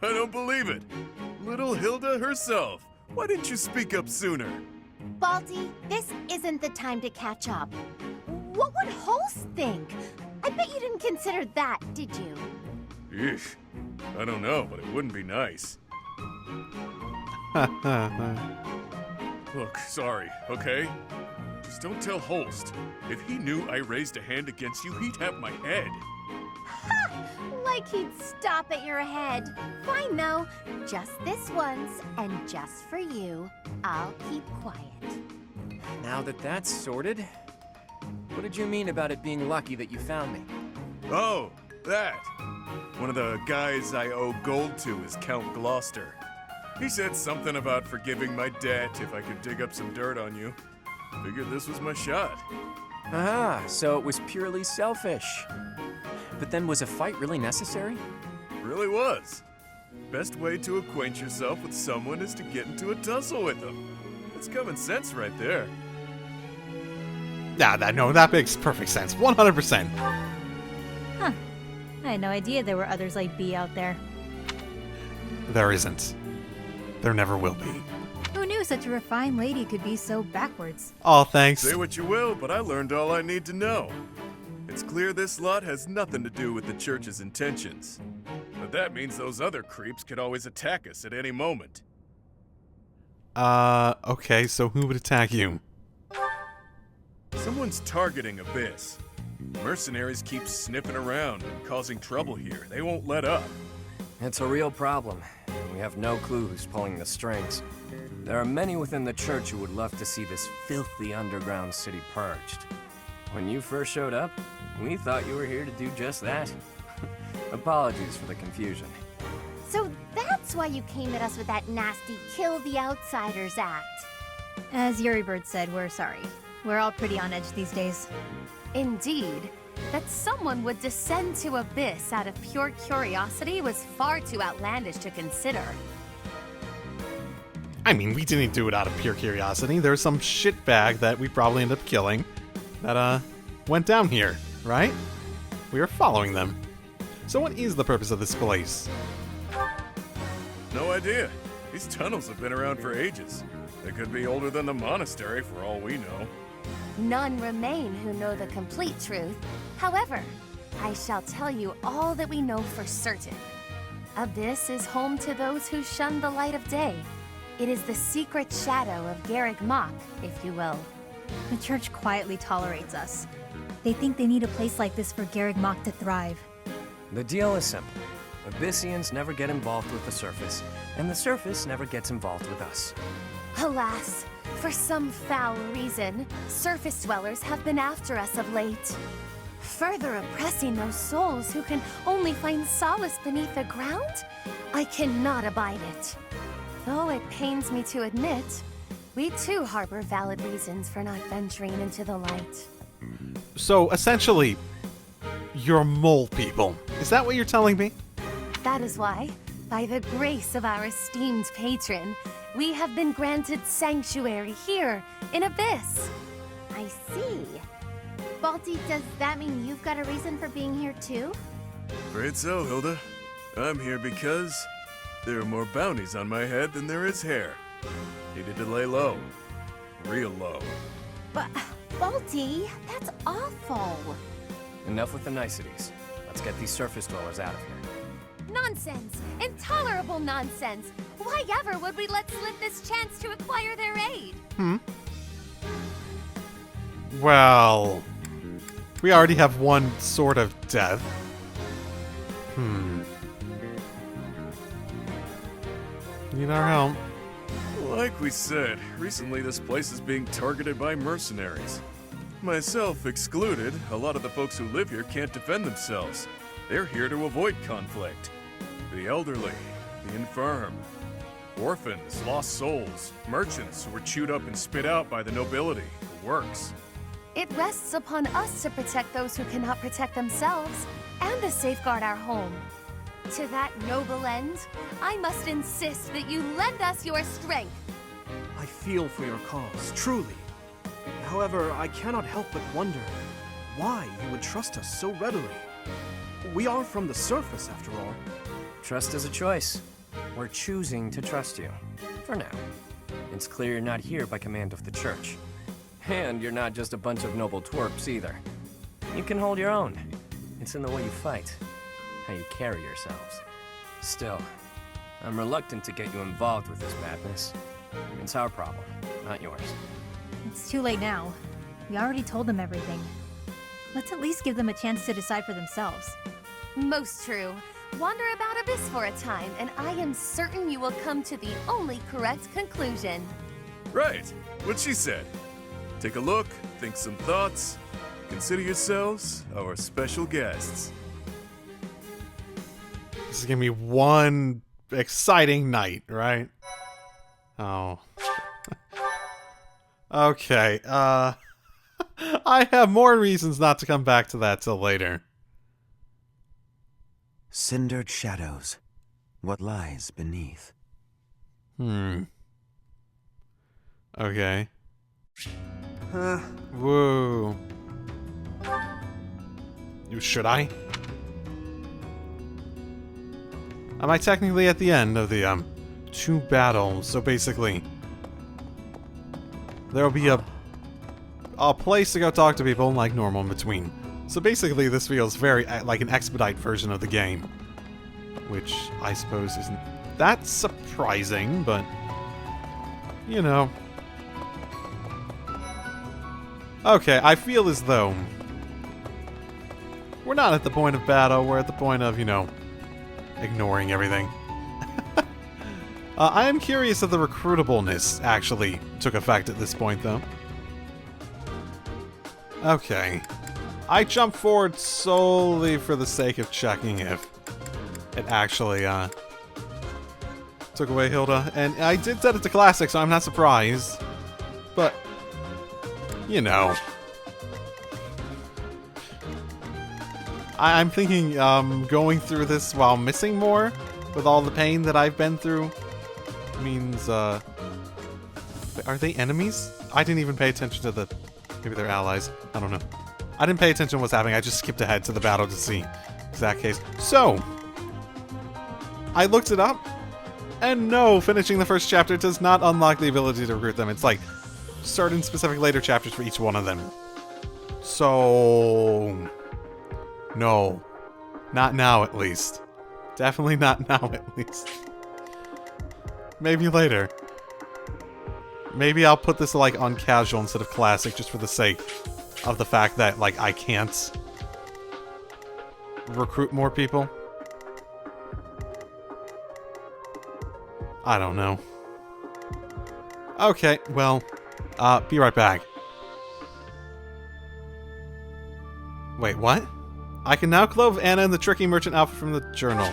I don't believe it. Little Hilda herself. Why didn't you speak up sooner? Balti, this isn't the time to catch up. What would Holst think? I bet you didn't consider that, did you? Eesh. I don't know, but it wouldn't be nice. Look, sorry, okay? Just don't tell Holst. If he knew I raised a hand against you, he'd have my head. Ha! Like he'd stop at your head. Fine, though. Just this once, and just for you, I'll keep quiet. Now that that's sorted, what did you mean about it being lucky that you found me? Oh, that. One of the guys I owe gold to is Count Gloucester. He said something about forgiving my debt if I could dig up some dirt on you. Figured this was my shot. Ah, so it was purely selfish. But then was a fight really necessary? Really was. Best way to acquaint yourself with someone is to get into a tussle with them. It's common sense right there. Yeah, that makes perfect sense. 100%. Huh. I had no idea there were others like B out there. There isn't. There never will be. Who knew such a refined lady could be so backwards? Oh, thanks. Say what you will, but I learned all I need to know. It's clear this lot has nothing to do with the church's intentions. But that means those other creeps could always attack us at any moment. Okay, so who would attack you? Someone's targeting Abyss. Mercenaries keep sniffing around and causing trouble here. They won't let up. It's a real problem. We have no clue who's pulling the strings. There are many within the church who would love to see this filthy underground city purged. When you first showed up, we thought you were here to do just that. Apologies for the confusion. So that's why you came at us with that nasty Kill the Outsiders act. As Yuri Bird said, we're sorry. We're all pretty on edge these days. Indeed. That someone would descend to Abyss out of pure curiosity was far too outlandish to consider. I mean, we didn't do it out of pure curiosity. There's some shitbag that we probably end up killing that, went down here, right? We were following them. So what is the purpose of this place? No idea. These tunnels have been around for ages. They could be older than the monastery for all we know. None remain who know the complete truth. However, I shall tell you all that we know for certain. Abyss is home to those who shun the light of day. It is the secret shadow of Garrick Mach, if you will. The church quietly tolerates us. They think they need a place like this for Garrick Mach to thrive. The deal is simple. Abyssians never get involved with the surface, and the surface never gets involved with us. Alas, for some foul reason, surface dwellers have been after us of late. Further oppressing those souls who can only find solace beneath the ground? I cannot abide it. Though it pains me to admit, we too harbor valid reasons for not venturing into the light. So, essentially, you're mole people. Is that what you're telling me? That is why, by the grace of our esteemed patron, we have been granted sanctuary here in Abyss. I see. Balti, does that mean you've got a reason for being here too? Afraid so, Hilda. I'm here because there are more bounties on my head than there is hair. Needed to lay low. Real low. But, Balti, that's awful. Enough with the niceties. Let's get these surface dwellers out of here. Nonsense! Intolerable nonsense! Why ever would we let slip this chance to acquire their aid? Well, we already have one sort of death. Need our help. Like we said, recently this place is being targeted by mercenaries. Myself excluded, a lot of the folks who live here can't defend themselves. They're here to avoid conflict. The elderly, the infirm, orphans, lost souls, merchants who were chewed up and spit out by the nobility, the works. It rests upon us to protect those who cannot protect themselves, and to safeguard our home. To that noble end, I must insist that you lend us your strength. I feel for your cause, truly. However, I cannot help but wonder why you would trust us so readily. We are from the surface, after all. Trust is a choice. We're choosing to trust you. For now. It's clear you're not here by command of the church. And you're not just a bunch of noble twerps either. You can hold your own. It's in the way you fight, how you carry yourselves. Still, I'm reluctant to get you involved with this madness. It's our problem, not yours. It's too late now. We already told them everything. Let's at least give them a chance to decide for themselves. Most true. Wander about Abyss for a time, and I am certain you will come to the only correct conclusion. Right, what she said. Take a look, think some thoughts. Consider yourselves our special guests. This is gonna be one exciting night, right? Oh. Okay, I have more reasons not to come back to that till later. Cindered shadows. What lies beneath? Okay. Whoa. Should I? Am I technically at the end of the, 2 battles? So basically, there'll be a place to go talk to people like normal in between. So basically, this feels very like an expedite version of the game. Which, I suppose, isn't that surprising, but, you know. Okay, I feel as though we're not at the point of battle, we're at the point of, you know, ignoring everything. I am curious if the recruitableness actually took effect at this point, though. Okay. I jumped forward solely for the sake of checking if it actually, took away Hilda. And I did set it to classic, so I'm not surprised. But, you know. I'm thinking, going through this while missing more, with all the pain that I've been through, means, are they enemies? I didn't even pay attention to the... Maybe they're allies. I don't know. I didn't pay attention to what's happening. I just skipped ahead to the battle to see exact case. So, I looked it up, and no, finishing the first chapter does not unlock the ability to recruit them. It's like certain specific later chapters for each one of them. So, no. Not now, at least. Definitely not now, at least. Maybe later. Maybe I'll put this, like, on casual instead of classic, just for the sake of the fact that, like, I can't recruit more people. I don't know. Okay, well, be right back. Wait, what? I can now clothe Anna in the tricky merchant outfit from the journal.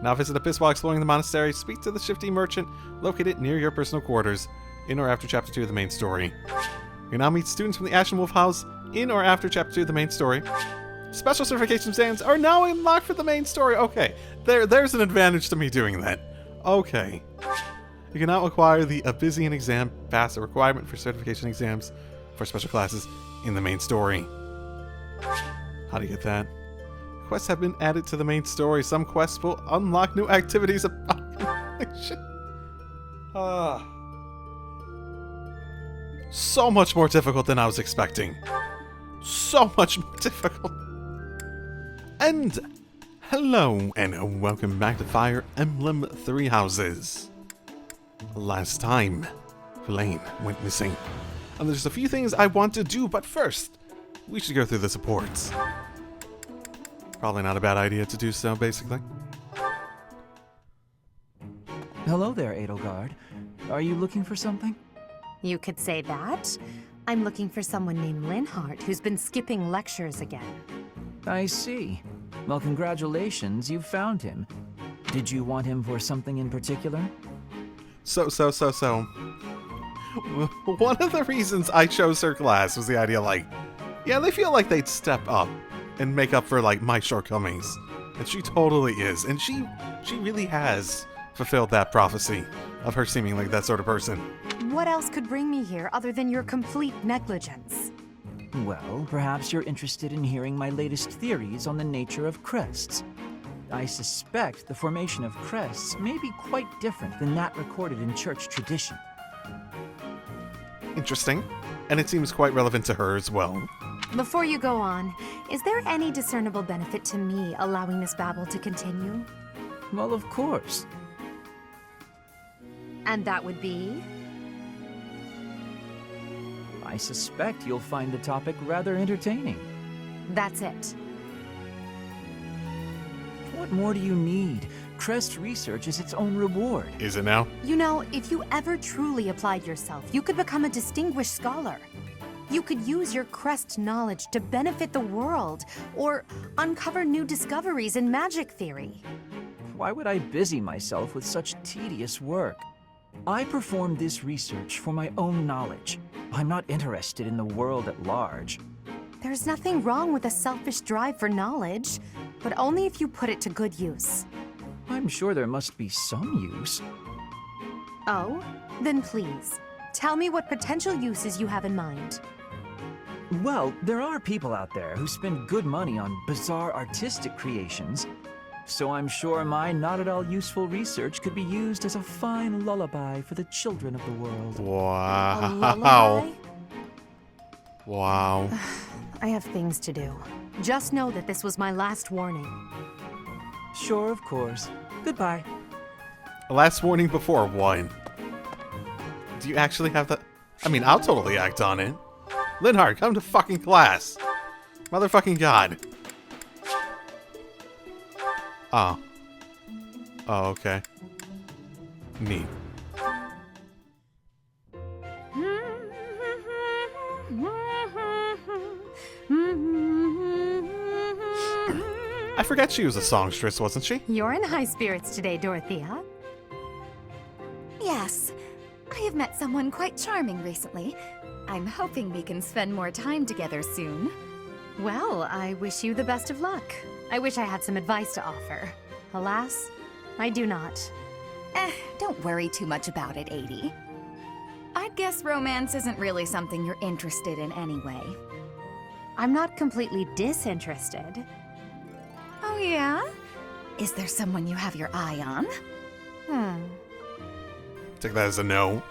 Now visit Abyss while exploring the monastery. Speak to the shifty merchant located near your personal quarters, in or after Chapter 2 of the main story. You now meet students from the Ashen Wolf House, in or after Chapter 2 of the main story. Special certification exams are now unlocked for the main story. Okay, there's an advantage to me doing that. Okay. You can now acquire the Abyssian exam pass, a requirement for certification exams for special classes in the main story. How do you get that? Quests have been added to the main story. Some quests will unlock new activities. So much more difficult than I was expecting. So much more difficult. And hello, and welcome back to Fire Emblem Three Houses. Last time, Flayn went missing. And there's a few things I want to do, but first, we should go through the supports. Probably not a bad idea to do so, basically. Hello there, Edelgard. Are you looking for something? You could say that. I'm looking for someone named Linhardt who's been skipping lectures again. I see. Well, congratulations, you've found him. Did you want him for something in particular? So. One of the reasons I chose her class was the idea, like, yeah, they feel like they'd step up and make up for, like, my shortcomings. And she totally is. And she really has fulfilled that prophecy of her seeming like that sort of person. What else could bring me here other than your complete negligence? Well, perhaps you're interested in hearing my latest theories on the nature of crests. I suspect the formation of crests may be quite different than that recorded in church tradition. Interesting. And it seems quite relevant to her as well. Before you go on, is there any discernible benefit to me allowing this babble to continue? Well, of course. And that would be? I suspect you'll find the topic rather entertaining. That's it. What more do you need? Crest research is its own reward. Is it now? You know, if you ever truly applied yourself, you could become a distinguished scholar. You could use your crest knowledge to benefit the world, or uncover new discoveries in magic theory. Why would I busy myself with such tedious work? I perform this research for my own knowledge. I'm not interested in the world at large. There's nothing wrong with a selfish drive for knowledge, but only if you put it to good use. I'm sure there must be some use. Oh? Then please, tell me what potential uses you have in mind. Well, there are people out there who spend good money on bizarre artistic creations, so I'm sure my not at all useful research could be used as a fine lullaby for the children of the world. Wow. A lullaby? Wow. I have things to do. Just know that this was my last warning. Sure, of course. Goodbye. Last warning before one. Do you actually have that? I mean, I'll totally act on it. Linhardt, come to fucking class. Motherfucking god. Oh. Oh, okay. Neat. I forget she was a songstress, wasn't she? You're in high spirits today, Dorothea. Yes, I have met someone quite charming recently. I'm hoping we can spend more time together soon. Well, I wish you the best of luck. I wish I had some advice to offer. Alas, I do not. Don't worry too much about it, 80. I'd guess romance isn't really something you're interested in anyway. I'm not completely disinterested. Oh yeah? Is there someone you have your eye on? Take that as a no.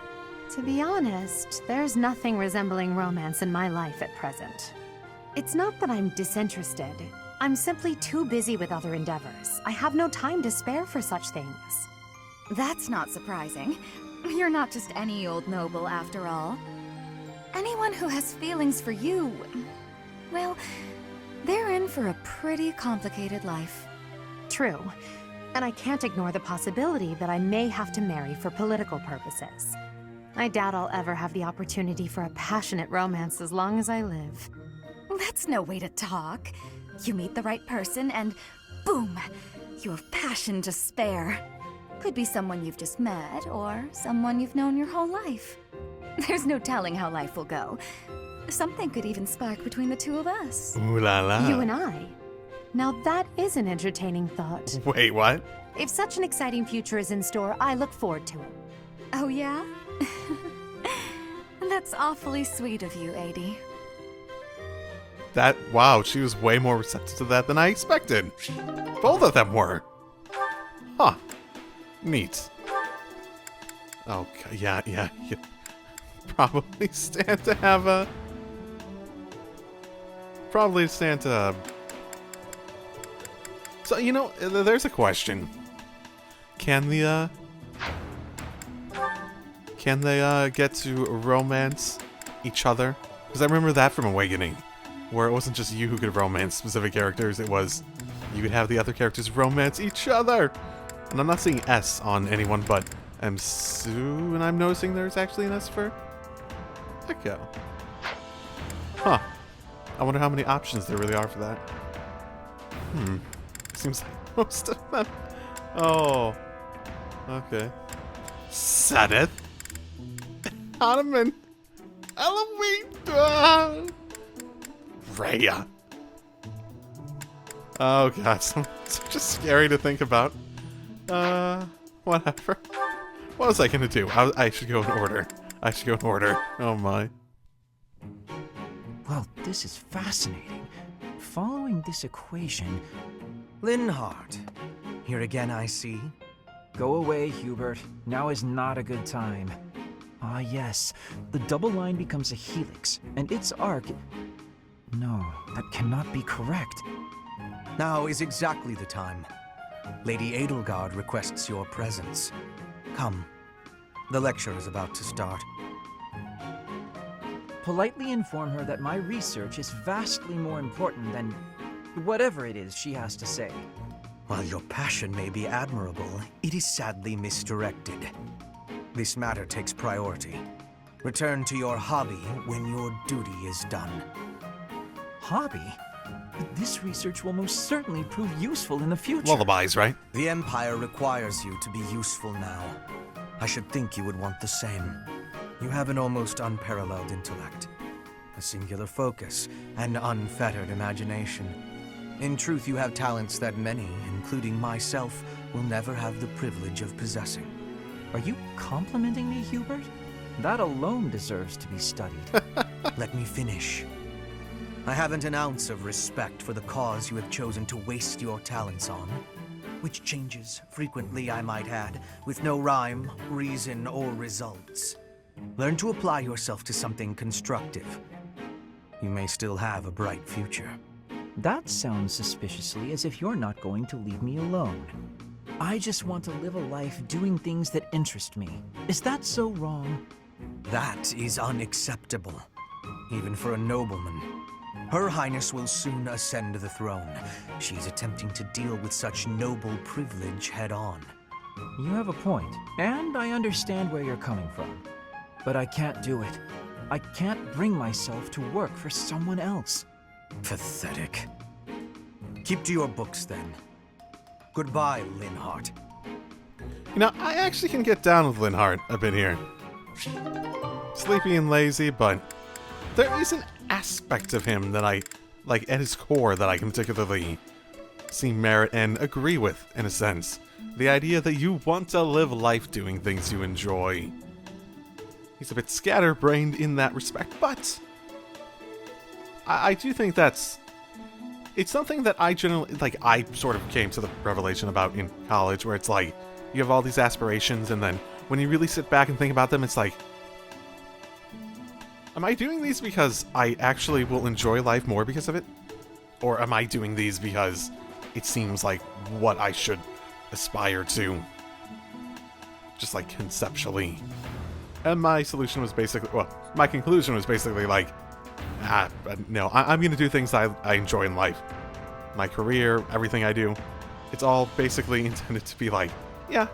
To be honest, there's nothing resembling romance in my life at present. It's not that I'm disinterested. I'm simply too busy with other endeavors. I have no time to spare for such things. That's not surprising. You're not just any old noble, after all. Anyone who has feelings for you, well, they're in for a pretty complicated life. True. And I can't ignore the possibility that I may have to marry for political purposes. I doubt I'll ever have the opportunity for a passionate romance as long as I live. That's no way to talk. You meet the right person and boom, you have passion to spare. Could be someone you've just met or someone you've known your whole life. There's no telling how life will go. Something could even spark between the two of us. Ooh la la. You and I. Now that is an entertaining thought. Wait, what? If such an exciting future is in store, I look forward to it. Oh yeah? That's awfully sweet of you, 80. Wow, she was way more receptive to that than I expected. Both of them were. Huh. Neat. Okay, yeah. Probably stand to have a... Probably stand to... So, you know, there's a question. Can they get to romance each other? Because I remember that from Awakening, where it wasn't just you who could romance specific characters, it was you could have the other characters romance each other. And I'm not seeing S on anyone but Sue, and I'm noticing there's actually an S for Echo. Huh. I wonder how many options there really are for that. Seems like most of them. Oh. Okay. Sadeth. Ottoman. Eloise. Rhea. Oh god, so just scary to think about. Whatever. What was I gonna do? I should go in order. I should go in order. Oh my. Well, this is fascinating. Following this equation... Linhardt. Here again, I see. Go away, Hubert. Now is not a good time. Ah, yes. The double line becomes a helix, and its arc... No, that cannot be correct. Now is exactly the time. Lady Edelgard requests your presence. Come. The lecture is about to start. Politely inform her that my research is vastly more important than whatever it is she has to say. While your passion may be admirable, it is sadly misdirected. This matter takes priority. Return to your hobby when your duty is done. Hobby? This research will most certainly prove useful in the future. Lullabies, right? The Empire requires you to be useful now. I should think you would want the same. You have an almost unparalleled intellect, a singular focus, and unfettered imagination. In truth, you have talents that many, including myself, will never have the privilege of possessing. Are you complimenting me, Hubert? That alone deserves to be studied. Let me finish. I haven't an ounce of respect for the cause you have chosen to waste your talents on, which changes frequently, I might add, with no rhyme, reason, or results. Learn to apply yourself to something constructive. You may still have a bright future. That sounds suspiciously as if you're not going to leave me alone. I just want to live a life doing things that interest me. Is that so wrong? That is unacceptable, even for a nobleman. Her Highness will soon ascend the throne. She's attempting to deal with such noble privilege head-on. You have a point, and I understand where you're coming from. But I can't do it. I can't bring myself to work for someone else. Pathetic. Keep to your books, then. Goodbye, Linhardt. You know, I actually can get down with Linhardt a bit here. Sleepy and lazy, but there is an aspect of him that I, like at his core, that I can particularly see merit and agree with, in a sense. The idea that you want to live life doing things you enjoy. He's a bit scatterbrained in that respect, but I do think it's something that I generally, like, I sort of came to the revelation about in college, where it's like, you have all these aspirations, and then when you really sit back and think about them, it's like, am I doing these because I actually will enjoy life more because of it? Or am I doing these because it seems like what I should aspire to? Just like conceptually. And my solution was basically, well, my conclusion was basically like, no, I'm going to do things I enjoy in life. My career, everything I do, it's all basically intended to be like, yeah,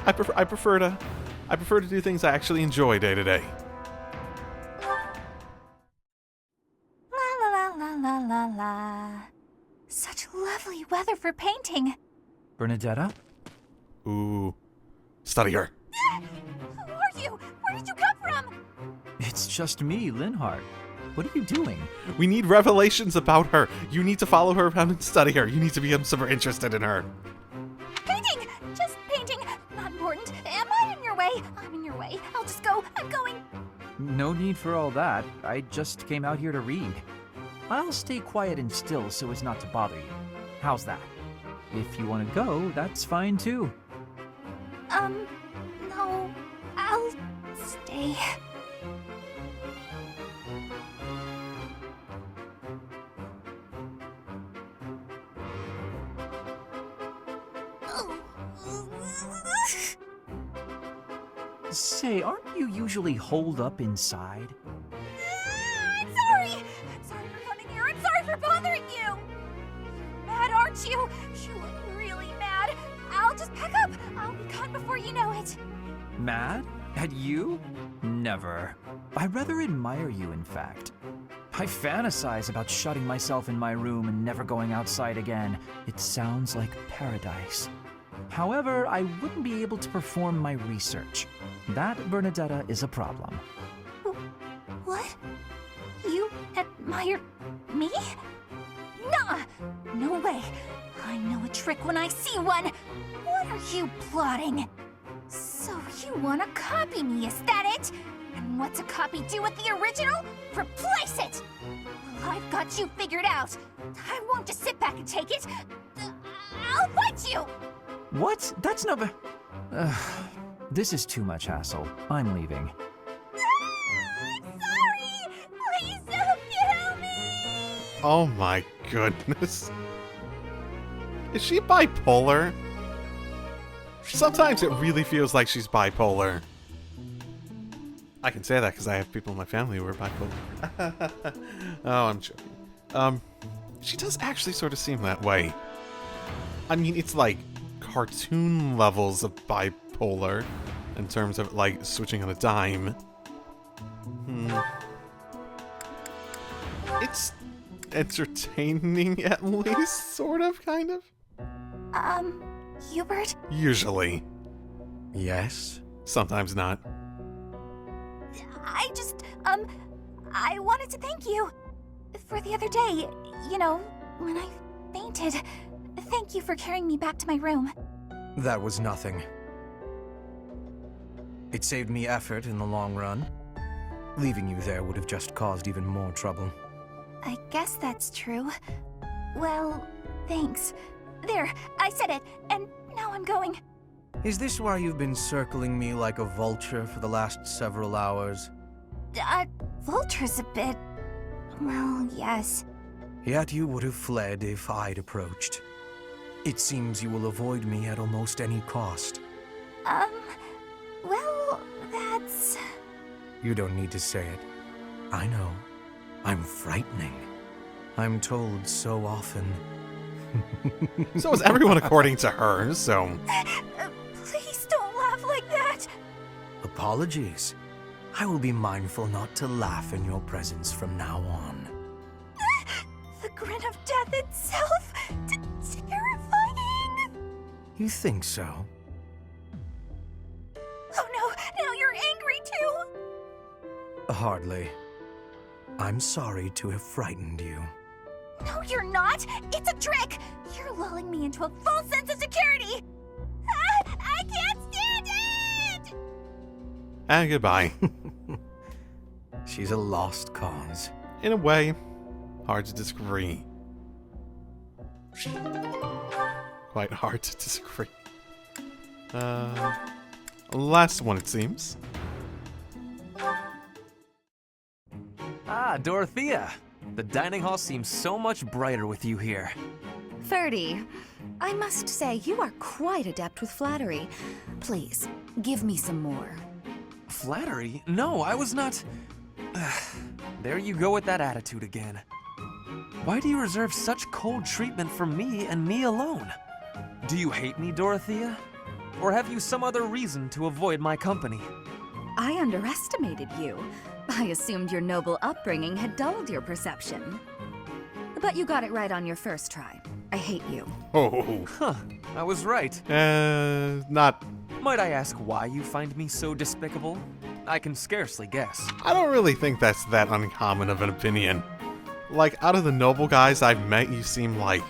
I prefer to do things I actually enjoy day to day. La la la la la la. Such lovely weather for painting. Bernadetta? Ooh, study her. Who are you? Where did you come from? It's just me, Linhardt. What are you doing? We need revelations about her. You need to follow her around and study her. You need to become super interested in her. Painting! Just painting. Not important. Am I in your way? I'm in your way. I'll just go. I'm going. No need for all that. I just came out here to read. I'll stay quiet and still so as not to bother you. How's that? If you want to go, that's fine too. No. I'll stay. Say, aren't you usually holed up inside? I'm sorry! I'm sorry for coming here. I'm sorry for bothering you! You're mad, aren't you? You look really mad. I'll just pack up. I'll be gone before you know it. Mad? At you? Never. I rather admire you, in fact. I fantasize about shutting myself in my room and never going outside again. It sounds like paradise. However, I wouldn't be able to perform my research. That, Bernadetta, is a problem. What? You admire me? Nuh-uh! No way. I know a trick when I see one. What are you plotting? So You wanna copy me, is that it? And what's a copy do with the original? Replace it! Well, I've got you figured out. I won't just sit back and take it. I'll fight you! What? That's not... This is too much hassle. I'm leaving. Sorry! Please don't kill me! Oh my goodness. Is she bipolar? Sometimes it really feels like she's bipolar. I can say that because I have people in my family who are bipolar. Oh, I'm joking. She does actually sort of seem that way. I mean, it's like cartoon levels of bipolar in terms of like switching on a dime. It's entertaining at least, sort of, kind of. Hubert? Usually. Yes? Sometimes not. I wanted to thank you for the other day. You know, when I fainted. Thank you for carrying me back to my room. That was nothing. It saved me effort in the long run. Leaving you there would have just caused even more trouble. I guess that's true. Well, thanks. There, I said it, and now I'm going. Is this why you've been circling me like a vulture for the last several hours? Vulture's a bit... well, yes. Yet you would have fled if I'd approached. It seems you will avoid me at almost any cost. Well, that's... You don't need to say it. I know. I'm frightening. I'm told so often. So is everyone according to her, so... Please don't laugh like that! Apologies. I will be mindful not to laugh in your presence from now on. The grin of death itself! Terrifying! You think so? Oh no, now you're angry too! Hardly. I'm sorry to have frightened you. No, you're not! It's a trick! You're lulling me into a false sense of security! I can't stand it! And goodbye. She's a lost cause. In a way, hard to disagree. Quite hard to disagree. Last one, it seems. Ah, Dorothea. The dining hall seems so much brighter with you here. Ferdy, I must say you are quite adept with flattery. Please, give me some more. Flattery? No, I was not... There you go with that attitude again. Why do you reserve such cold treatment for me and me alone? Do you hate me, Dorothea? Or have you some other reason to avoid my company? I underestimated you. I assumed your noble upbringing had dulled your perception. But you got it right on your first try. I hate you. Oh. Huh, I was right. Not... Might I ask why you find me so despicable? I can scarcely guess. I don't really think that's that uncommon of an opinion. Like, out of the noble guys I've met, you seem like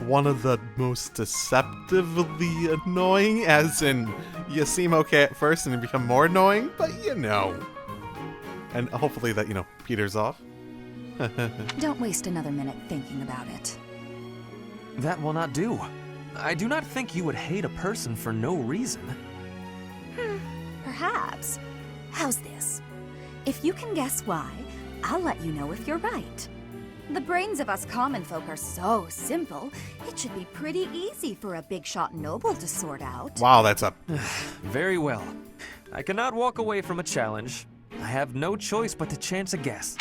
one of the most deceptively annoying, as in, you seem okay at first and you become more annoying, but you know. And hopefully that, you know, peters off. Don't waste another minute thinking about it. That will not do. I do not think you would hate a person for no reason. Perhaps. How's this? If you can guess why, I'll let you know if you're right. The brains of us common folk are so simple, it should be pretty easy for a big shot noble to sort out. Wow, that's a... Very well. I cannot walk away from a challenge. I have no choice but to chance a guess.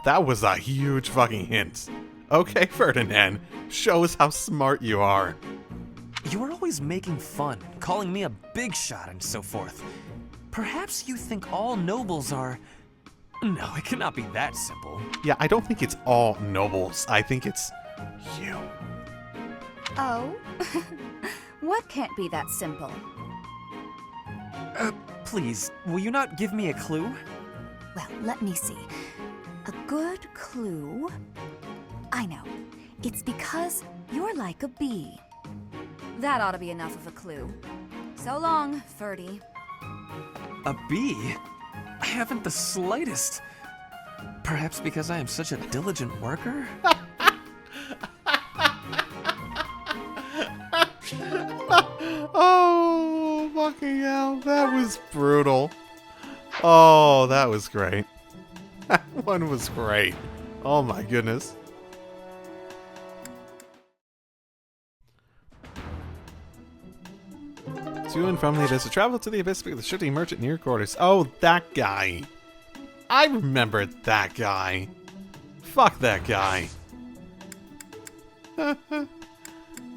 That was a huge fucking hint. Okay, Ferdinand, show us how smart you are. You are always making fun, calling me a big shot and so forth. Perhaps you think all nobles are... No, it cannot be that simple. Yeah, I don't think it's all nobles. I think it's you. Oh? What can't be that simple? Please, will you not give me a clue? Well, let me see. A good clue? I know. It's because you're like a bee. That ought to be enough of a clue. So long, Ferdy. A bee? I haven't the slightest. Perhaps because I am such a diligent worker? Oh, fucking hell. That was brutal. Oh, that was great. That one was great. Oh my goodness. To and from the Abyss. Travel to the Abyss with the shifty merchant near quarters. Oh, that guy. I remember that guy. Fuck that guy.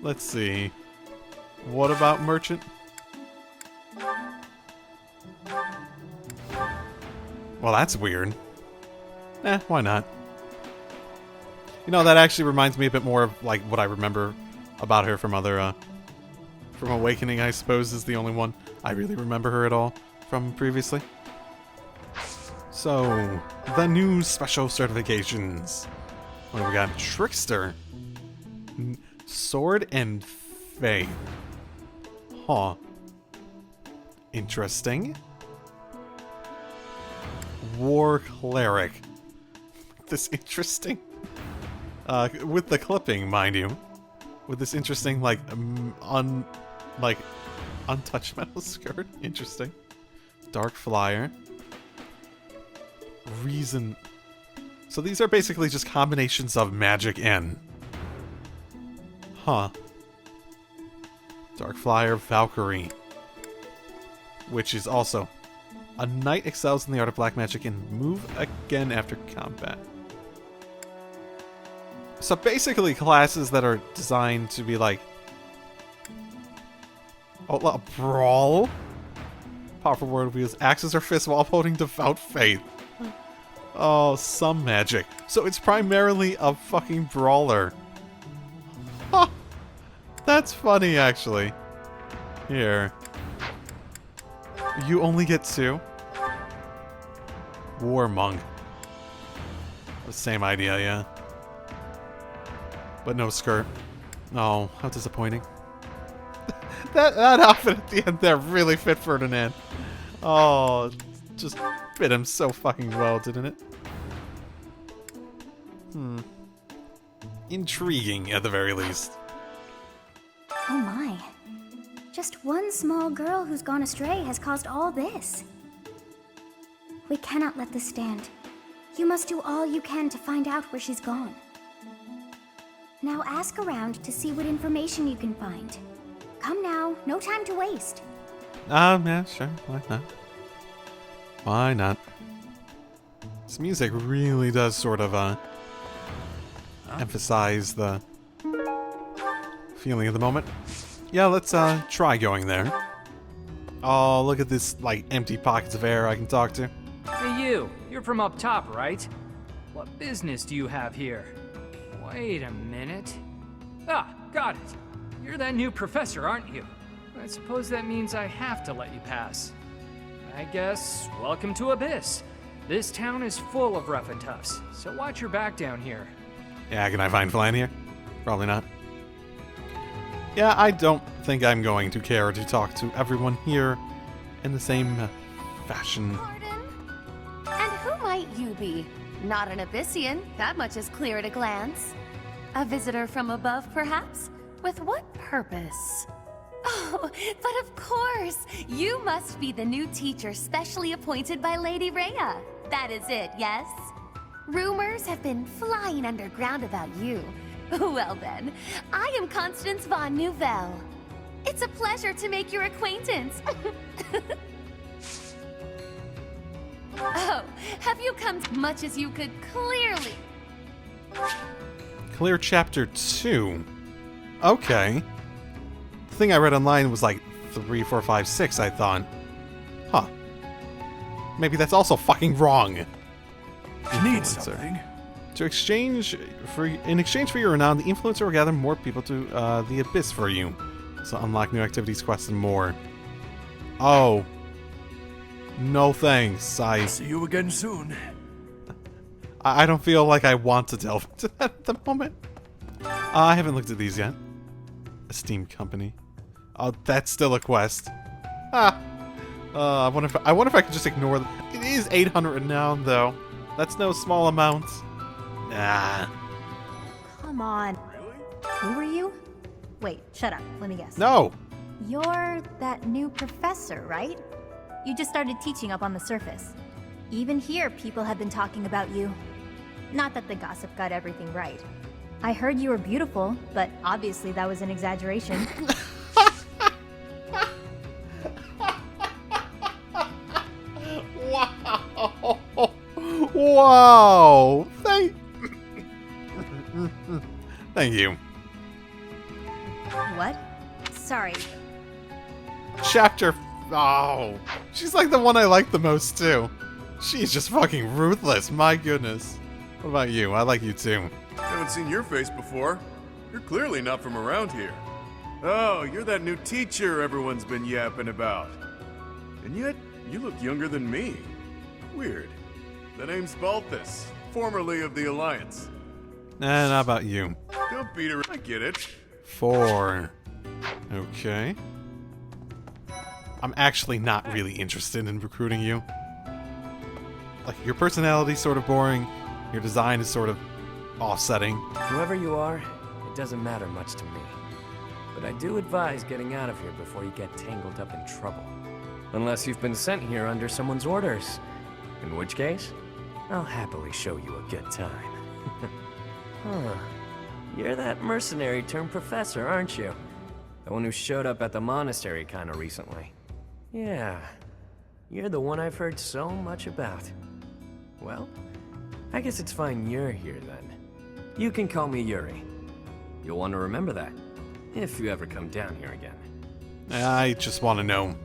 Let's see. What about merchant? Well, that's weird. Why not? You know, that actually reminds me a bit more of like what I remember about her from other from Awakening, I suppose, is the only one I really remember her at all from previously. So, the new special certifications. What do we got? Trickster. Sword and Faith. Huh. Interesting. War Cleric. This interesting. With the clipping, mind you. With this interesting, like, untouched metal skirt. Interesting. Dark Flyer. Reason. So these are basically just combinations of magic and. Huh. Dark Flyer, Valkyrie. Which is also. A knight excels in the art of black magic and move again after combat. So basically classes that are designed to be like... Oh, a brawl? Powerful word wields axes or fists while upholding devout faith. Oh, some magic. So it's primarily a fucking brawler. Huh. That's funny, actually. Here. You only get 2? War Monk. The same idea, yeah. But no skirt. Oh, how disappointing. that outfit at the end there really fit Ferdinand. Oh, just fit him so fucking well, didn't it? Intriguing, at the very least. Oh my. Just one small girl who's gone astray has caused all this. We cannot let this stand. You must do all you can to find out where she's gone. Now ask around to see what information you can find. Come now, no time to waste. Yeah, sure. Why not? Why not? This music really does sort of, emphasize the feeling of the moment. Yeah, let's, try going there. Oh, look at this, like, empty pockets of air I can talk to. Hey you, you're from up top, right? What business do you have here? Wait a minute. Ah, got it. You're that new professor, aren't you? I suppose that means I have to let you pass. I guess, welcome to Abyss. This town is full of rough and toughs, so watch your back down here. Yeah, can I find Flayn here? Probably not. Yeah, I don't think I'm going to care to talk to everyone here in the same fashion. Pardon? And who might you be? Not an Abyssian, that much is clear at a glance. A visitor from above, perhaps? With what purpose? Oh, but of course! You must be the new teacher specially appointed by Lady Rhea. That is it, yes? Rumors have been flying underground about you. Well then, I am Constance von Nouvelle. It's a pleasure to make your acquaintance. Oh, have you come much as you could clearly... Clear Chapter 2. Okay. The thing I read online was like 3, 4, 5, 6, I thought. Huh. Maybe that's also fucking wrong. You need something. In exchange for your renown, the Influencer will gather more people to the Abyss for you. So unlock new activities, quests, and more. Oh. No thanks. See you again soon. I don't feel like I want to delve into that at the moment. I haven't looked at these yet. Esteemed company. Oh, that's still a quest. Ah. I wonder if I could just ignore them. It is 800 now, though. That's no small amount. Nah. Come on. Who were you? Wait, shut up. Let me guess. No. You're that new professor, right? You just started teaching up on the surface. Even here, people have been talking about you. Not that the gossip got everything right. I heard you were beautiful, but obviously that was an exaggeration. Wow. Wow. Thank you. What? Sorry. Chapter. Oh. She's like the one I like the most, too. She's just fucking ruthless. My goodness. What about you? I like you, too. Haven't seen your face before. You're clearly not from around here. Oh, you're that new teacher everyone's been yapping about. And yet, you look younger than me. Weird. The name's Balthus, formerly of the Alliance. And how about you? Don't beat her. I get it. 4. Okay. I'm actually not really interested in recruiting you. Like, your personality's sort of boring. Your design is sort of offsetting. Whoever you are, it doesn't matter much to me. But I do advise getting out of here before you get tangled up in trouble. Unless you've been sent here under someone's orders. In which case, I'll happily show you a good time. Huh. You're that mercenary turned professor, aren't you? The one who showed up at the monastery kinda recently. Yeah. You're the one I've heard so much about. Well, I guess it's fine you're here then. You can call me Yuri. You'll want to remember that, if you ever come down here again. I just want to know.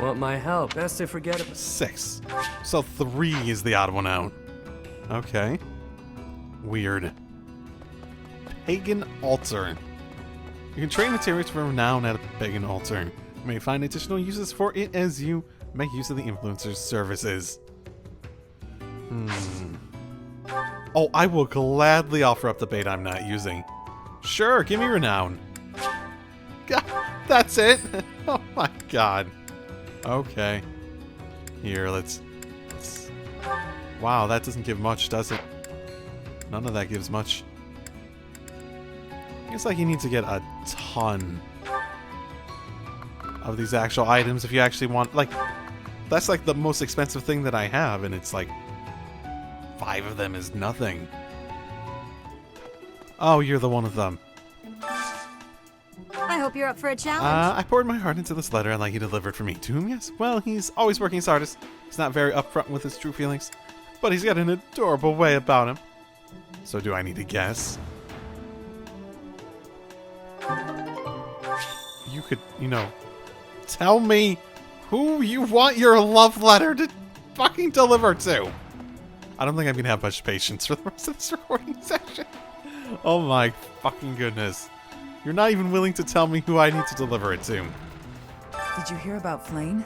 Want my help? Best to forget about 6. So 3 is the odd one out. Okay. Weird. Pagan altar. You can trade materials for renown at a pagan altar. You may find additional uses for it as you make use of the influencer's services. Oh, I will gladly offer up the bait I'm not using. Sure, give me renown. God, that's it? Oh my god. Okay. Here, let's... Wow, that doesn't give much, does it? None of that gives much. It's like you need to get a ton of these actual items if you actually want... Like, that's like the most expensive thing that I have, and it's like... 5 of them is nothing. Oh, you're the one of them. I hope you're up for a challenge. I poured my heart into this letter I'd like you delivered for me. To whom, yes? Well, he's always working his hardest. He's not very upfront with his true feelings, but he's got an adorable way about him. So do I need to guess? You could, you know, tell me who you want your love letter to fucking deliver to. I don't think I'm gonna have much patience for the rest of this recording session. Oh my fucking goodness. You're not even willing to tell me who I need to deliver it to. Did you hear about Flayn?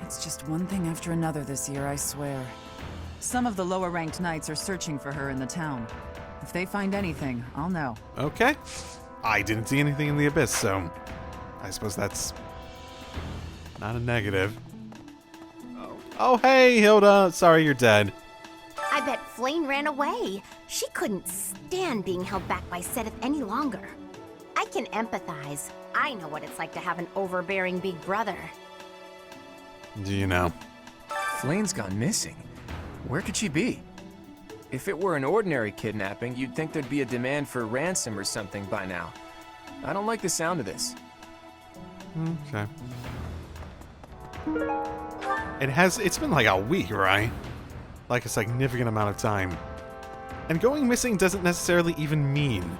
It's just one thing after another this year, I swear. Some of the lower-ranked knights are searching for her in the town. If they find anything, I'll know. Okay. I didn't see anything in the abyss, so I suppose that's not a negative. Oh, hey, Hilda. Sorry you're dead. I bet Flayn ran away. She couldn't stand being held back by Seth any longer. I can empathize. I know what it's like to have an overbearing big brother. Do you know? Flayn's gone missing. Where could she be? If it were an ordinary kidnapping, you'd think there'd be a demand for ransom or something by now. I don't like the sound of this. Okay. It's been like a week, right? Like a significant amount of time. And going missing doesn't necessarily even mean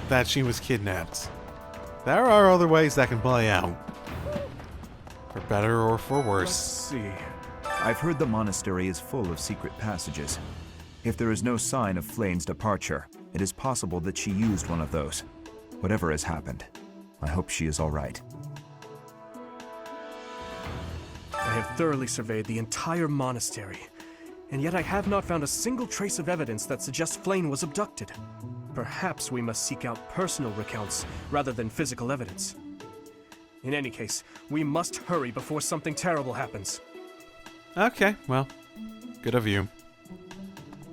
that she was kidnapped. There are other ways that can play out. For better or for worse. Let's see. I've heard the monastery is full of secret passages. If there is no sign of Flayn's departure, it is possible that she used one of those. Whatever has happened, I hope she is all right. I have thoroughly surveyed the entire monastery, and yet I have not found a single trace of evidence that suggests Flayn was abducted. Perhaps we must seek out personal recounts rather than physical evidence. In any case, we must hurry before something terrible happens. Okay, well, good of you.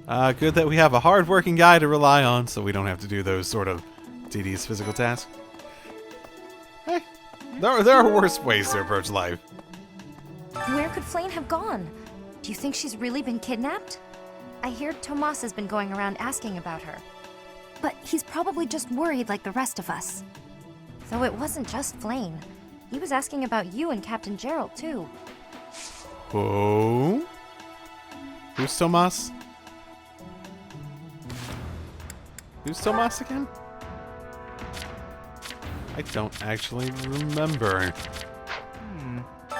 Good that we have a hard-working guy to rely on, so we don't have to do those sort of tedious physical tasks. Hey, there are worse ways to approach life. Where could Flayn have gone? Do you think she's really been kidnapped? I hear Tomas has been going around asking about her. But he's probably just worried like the rest of us. Though it wasn't just Flayn. He was asking about you and Captain Gerald, too. Oh? Who's Tomas? Who's Tomas again? I don't actually remember.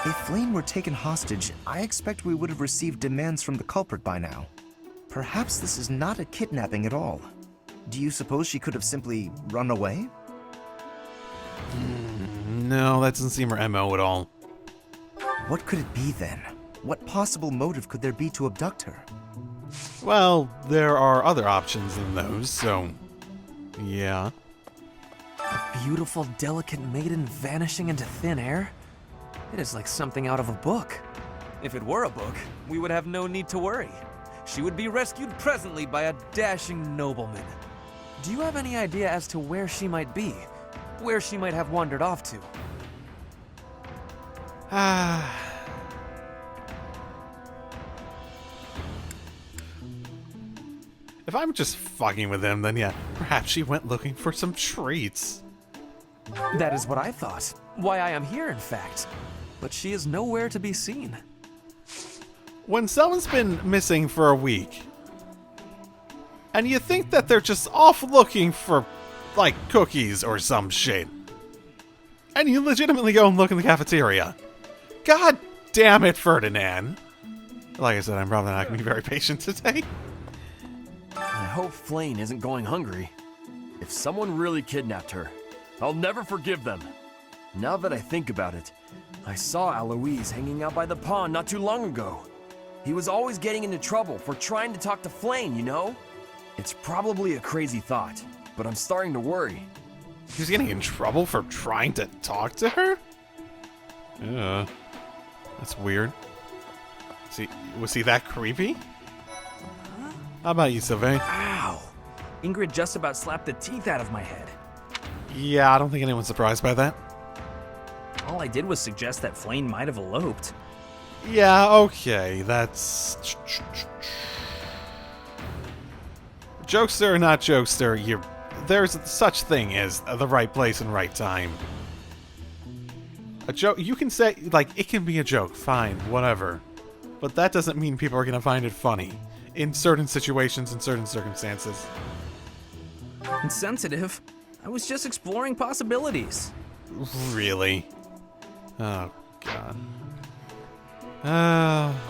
If Flayn were taken hostage, I expect we would have received demands from the culprit by now. Perhaps this is not a kidnapping at all. Do you suppose she could have simply run away? No, that doesn't seem her MO at all. What could it be then? What possible motive could there be to abduct her? Well, there are other options than those, so... yeah. A beautiful, delicate maiden vanishing into thin air? It is like something out of a book. If it were a book, we would have no need to worry. She would be rescued presently by a dashing nobleman. Do you have any idea as to where she might be? Where she might have wandered off to? If I'm just fucking with him, then yeah, perhaps she went looking for some treats. That is what I thought. Why I am here, in fact. But she is nowhere to be seen. When someone's been missing for a week, and you think that they're just off looking for, like, cookies or some shit, and you legitimately go and look in the cafeteria. God damn it, Ferdinand. Like I said, I'm probably not going to be very patient today. I hope Flayn isn't going hungry. If someone really kidnapped her, I'll never forgive them. Now that I think about it, I saw Alois hanging out by the pond not too long ago. He was always getting into trouble for trying to talk to Flayn, you know? It's probably a crazy thought, but I'm starting to worry. He was getting in trouble for trying to talk to her? That's weird. Was he that creepy? How about you, Sylvain? Ow! Ingrid just about slapped the teeth out of my head. Yeah, I don't think anyone's surprised by that. All I did was suggest that Flayn might have eloped. Yeah, okay, that's... Jokester or not jokester, there's such thing as the right place and right time. A joke, you can say, like, it can be a joke, fine, whatever. But that doesn't mean people are gonna find it funny. In certain situations, in certain circumstances. Insensitive? I was just exploring possibilities. Really? Oh, God.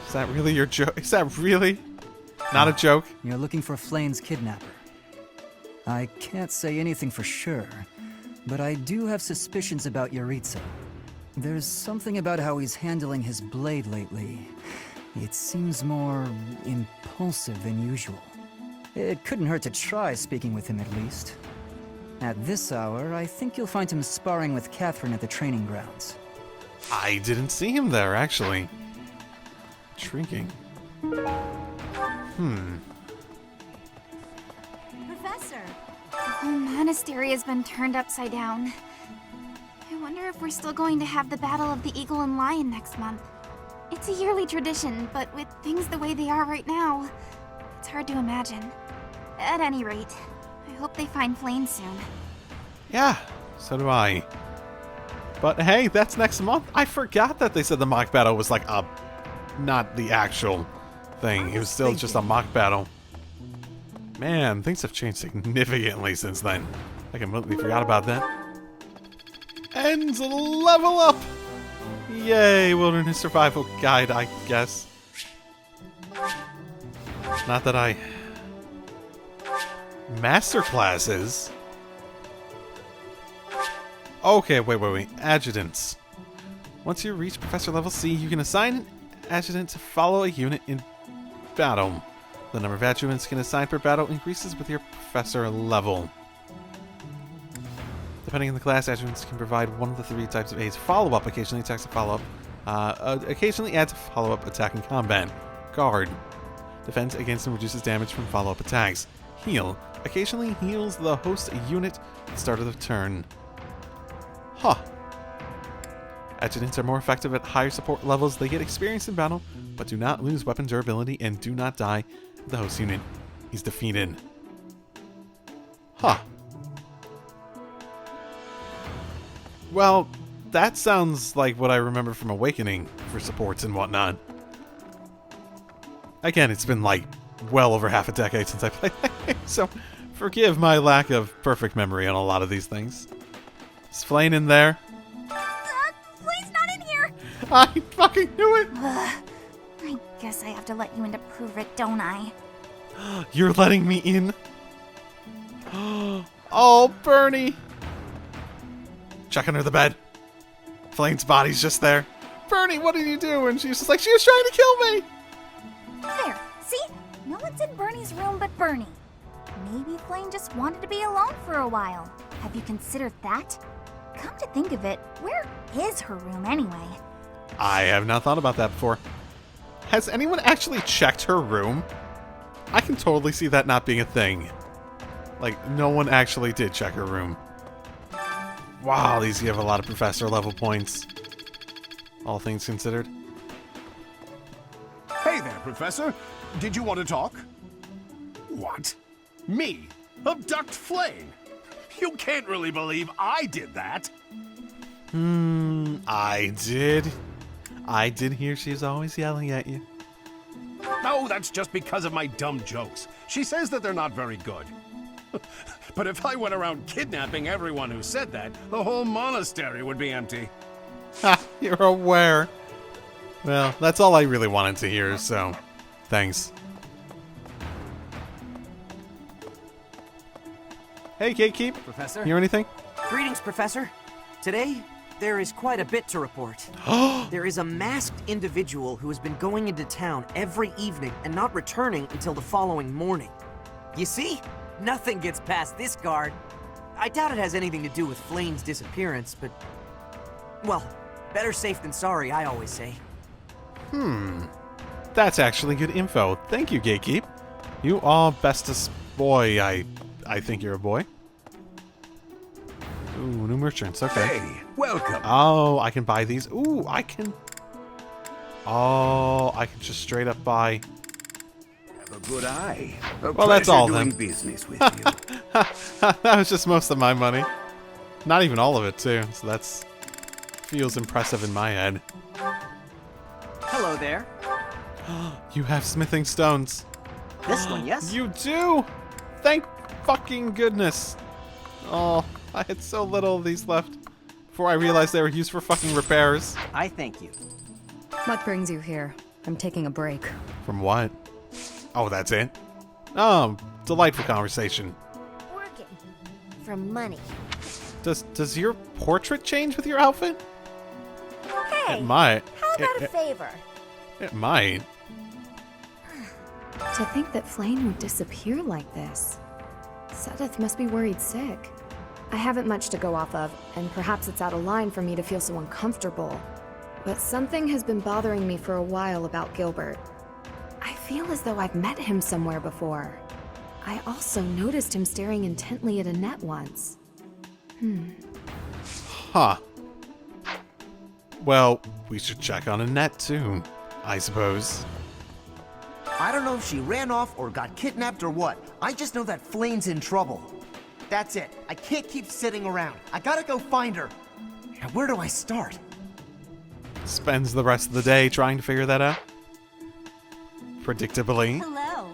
Is that really your joke? Is that really not a joke? You're looking for Flayn's kidnapper. I can't say anything for sure, but I do have suspicions about Yaritza. There's something about how he's handling his blade lately. It seems more impulsive than usual. It couldn't hurt to try speaking with him at least. At this hour, I think you'll find him sparring with Catherine at the training grounds. I didn't see him there, actually. Shrinking. Professor! The whole monastery has been turned upside down. I wonder if we're still going to have the Battle of the Eagle and Lion next month. It's a yearly tradition, but with things the way they are right now, it's hard to imagine. At any rate, I hope they find Flayn soon. Yeah, so do I. But hey, that's next month. I forgot that they said the mock battle was like not the actual thing. It was still just a mock battle. Man, things have changed significantly since then. I completely forgot about that. And level up! Yay, Wilderness Survival Guide, I guess. Not that I... Master classes? Okay, wait. Adjutants. Once you reach Professor level C, you can assign an adjutant to follow a unit in battle. The number of adjutants you can assign per battle increases with your Professor level. Depending on the class, attributes can provide one of the 3 types of aids. Follow-up occasionally attacks a follow-up. Occasionally adds a follow-up attack in combat. Guard. Defends against and reduces damage from follow-up attacks. Heal. Occasionally heals the host unit at the start of the turn. Huh. Adjutants are more effective at higher support levels. They get experience in battle, but do not lose weapon durability and do not die if the host unit is defeated. Huh. Well, that sounds like what I remember from Awakening for supports and whatnot. Again, it's been like well over half a decade since I played that game, so forgive my lack of perfect memory on a lot of these things. Is Flayn in there? Flayn's not in here! I fucking knew it! I guess I have to let you in to prove it, don't I? You're letting me in? Oh, Bernie! Check under the bed. Flayn's body's just there. Bernie, what did you do? And she's just like, she was trying to kill me! There, see? No one's in Bernie's room but Bernie. Maybe Flayn just wanted to be alone for a while. Have you considered that? Come to think of it, where is her room anyway? I have not thought about that before. Has anyone actually checked her room? I can totally see that not being a thing. Like, no one actually did check her room. Wow, these give a lot of professor level points. All things considered. Hey there, Professor. Did you want to talk? What? Me? Abduct Flayn? You can't really believe I did that. I did. I did hear she's always yelling at you. No, that's just because of my dumb jokes. She says that they're not very good. But if I went around kidnapping everyone who said that, the whole monastery would be empty. Ha, you're aware. Well, that's all I really wanted to hear, so thanks. Hey, Gatekeep. Professor? Hear anything? Greetings, Professor. Today, there is quite a bit to report. There is a masked individual who has been going into town every evening and not returning until the following morning. You see? Nothing gets past this guard. I doubt it has anything to do with Flayn's disappearance, but... well, better safe than sorry, I always say. That's actually good info. Thank you, Gatekeep. You are bestest boy. I think you're a boy. Ooh, new merchants. Okay. Hey, welcome. Oh, I can buy these. Ooh, I can... oh, I can just straight up buy... Have a good eye. Well, that's all then. Business with you. That was just most of my money. Not even all of it, too. So that's... feels impressive in my head. Hello there. You have smithing stones. This one, yes? You do! Thank fucking goodness. Oh, I had so little of these left before I realized they were used for fucking repairs. I thank you. What brings you here? I'm taking a break. From what? Oh, that's it? Oh, delightful conversation. Working. For money. Does your portrait change with your outfit? Hey, It might. how about a favor? It might. To think that Flayn would disappear like this. Sedith must be worried sick. I haven't much to go off of, and perhaps it's out of line for me to feel so uncomfortable. But something has been bothering me for a while about Gilbert. I feel as though I've met him somewhere before. I also noticed him staring intently at Annette once. Huh. Well, we should check on Annette too, I suppose. I don't know if she ran off or got kidnapped or what. I just know that Flayn's in trouble. That's it. I can't keep sitting around. I gotta go find her. Now, where do I start? Spends the rest of the day trying to figure that out. Predictably. Hello.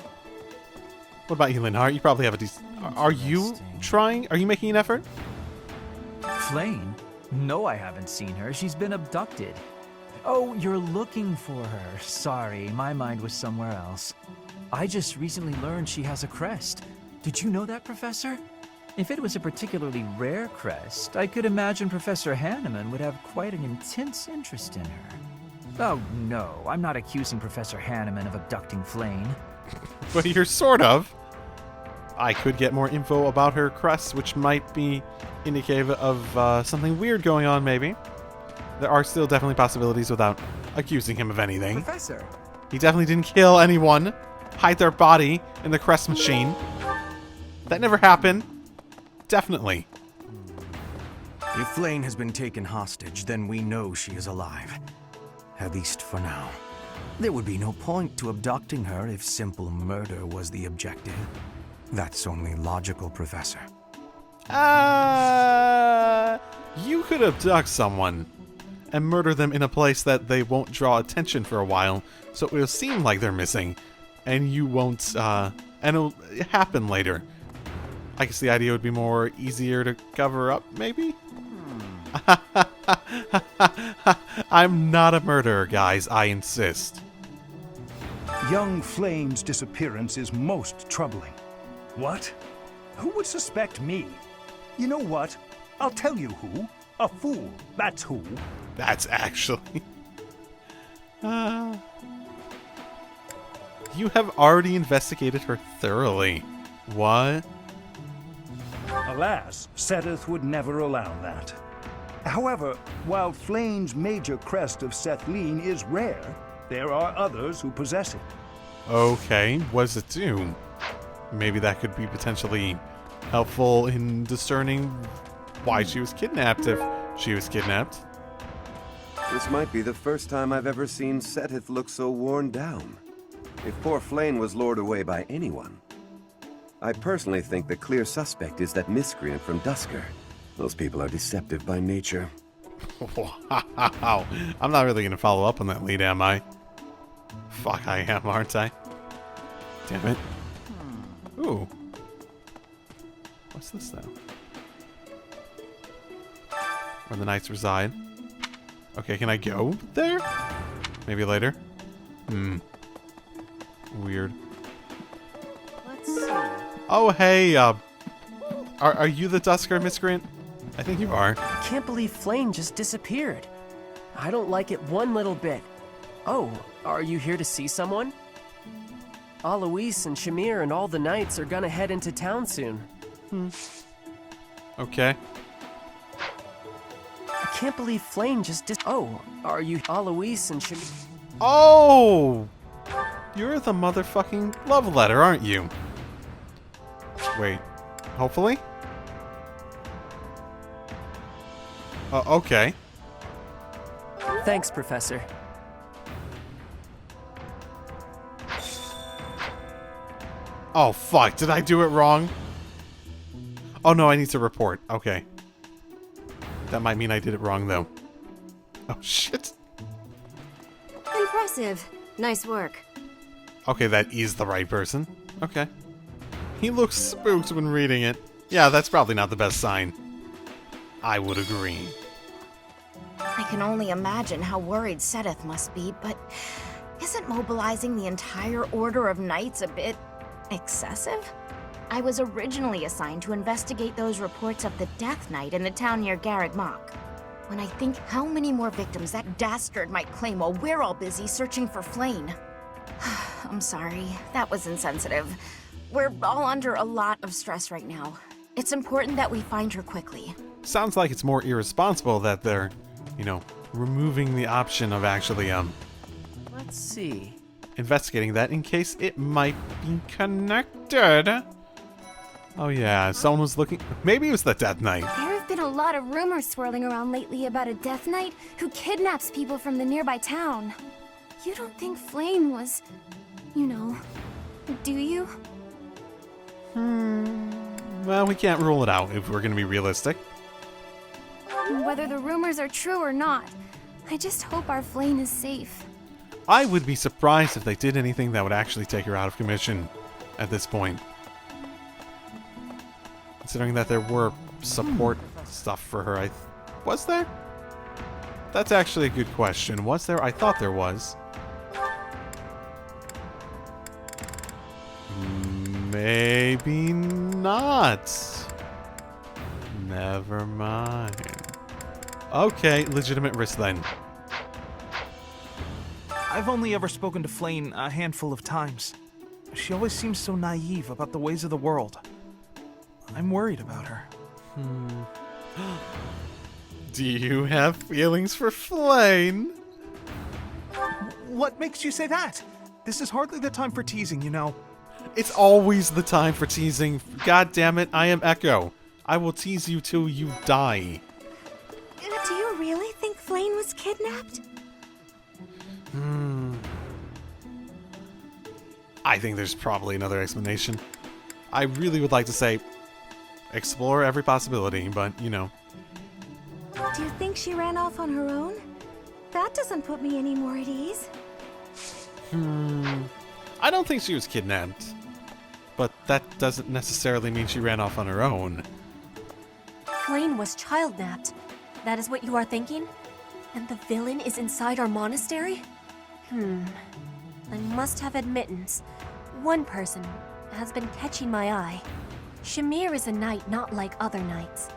What about you, Linhart? You probably have a decent... Are you trying? Are you making an effort? Flayn? No, I haven't seen her. She's been abducted. Oh, you're looking for her. Sorry, my mind was somewhere else. I just recently learned she has a crest. Did you know that, Professor? If it was a particularly rare crest, I could imagine Professor Hanneman would have quite an intense interest in her. Oh, no, I'm not accusing Professor Hanneman of abducting Flayn. But you're sort of. I could get more info about her crest, which might be indicative of something weird going on, maybe. There are still definitely possibilities without accusing him of anything. Professor. He definitely didn't kill anyone, hide their body in the crest machine. That never happened. Definitely. If Flayn has been taken hostage, then we know she is alive. At least for now. There would be no point to abducting her if simple murder was the objective. That's only logical, Professor. You could abduct someone and murder them in a place that they won't draw attention for a while, so it will seem like they're missing, and you won't, and it'll happen later. I guess the idea would be more easier to cover up, maybe? I'm not a murderer, guys, I insist. Young Flayn's disappearance is most troubling. What? Who would suspect me? You know what? I'll tell you who. A fool, that's who. That's actually... You have already investigated her thoroughly. What? Alas, Seteth would never allow that. However, while Flayn's major crest of Sethlin is rare, there are others who possess it. Okay, what does it do? Maybe that could be potentially helpful in discerning why she was kidnapped, if she was kidnapped. This might be the first time I've ever seen Seteth look so worn down. If poor Flayn was lured away by anyone, I personally think the clear suspect is that miscreant from Dusker. Those people are deceptive by nature. Wow. I'm not really going to follow up on that lead, am I? Fuck, I am, aren't I? Damn it. Ooh. What's this, though? Where the knights reside. Okay, can I go there? Maybe later? Weird. Let's see. Oh, hey, are you the Dusker miscreant? I think you are. I can't believe Flayn just disappeared. I don't like it one little bit. Oh, are you here to see someone? Alois and Shamir and all the knights are gonna head into town soon. Okay. I can't believe Flayn just Oh, are you Alois and Shamir? Oh! You're the motherfucking love letter, aren't you? Wait. Hopefully? Okay. Thanks, Professor. Oh, fuck. Did I do it wrong? Oh, no, I need to report. Okay. That might mean I did it wrong, though. Oh, shit. Impressive. Nice work. Okay, that is the right person. Okay. He looks spooked when reading it. Yeah, that's probably not the best sign. I would agree. I can only imagine how worried Seteth must be, but isn't mobilizing the entire Order of Knights a bit excessive? I was originally assigned to investigate those reports of the Death Knight in the town near Garreg Mach. When I think how many more victims that dastard might claim while we're all busy searching for Flayn. I'm sorry, that was insensitive. We're all under a lot of stress right now. It's important that we find her quickly. Sounds like it's more irresponsible that they're, removing the option of actually, Let's see. investigating that in case it might be connected. Oh yeah, someone was looking. Maybe it was the Death Knight. There have been a lot of rumors swirling around lately about a Death Knight who kidnaps people from the nearby town. You don't think Flayn was, do you? Well, we can't rule it out if we're gonna be realistic. Whether the rumors are true or not, I just hope our Flayn is safe. I would be surprised if they did anything that would actually take her out of commission at this point. Considering that there were support stuff for her, was there? That's actually a good question. Was there? I thought there was. Maybe not. Never mind. Okay, legitimate risk then. I've only ever spoken to Flayn a handful of times. She always seems so naive about the ways of the world. I'm worried about her. Do you have feelings for Flayn? What makes you say that? This is hardly the time for teasing, you know. It's always the time for teasing. God damn it, I am Echo. I will tease you till you die. Do you really think Flayn was kidnapped? I think there's probably another explanation. I really would like to say explore every possibility, but you know. Do you think she ran off on her own? That doesn't put me any more at ease. I don't think she was kidnapped. But that doesn't necessarily mean she ran off on her own. Flayn was child-napped. That is what you are thinking? And the villain is inside our monastery? I must have admittance. One person has been catching my eye. Shamir is a knight not like other knights.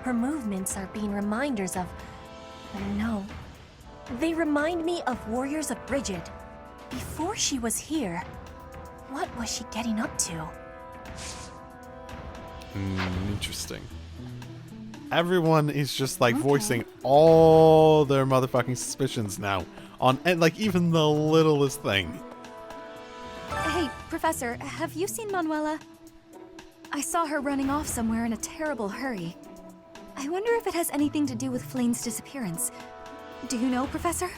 Her movements are being reminders of... No. They remind me of warriors of Brigid. Before she was here, what was she getting up to? Interesting. Everyone is just like voicing all their motherfucking suspicions now on like even the littlest thing. Hey, Professor, have you seen Manuela? I saw her running off somewhere in a terrible hurry. I wonder if it has anything to do with Flayn's disappearance. Do you know, Professor?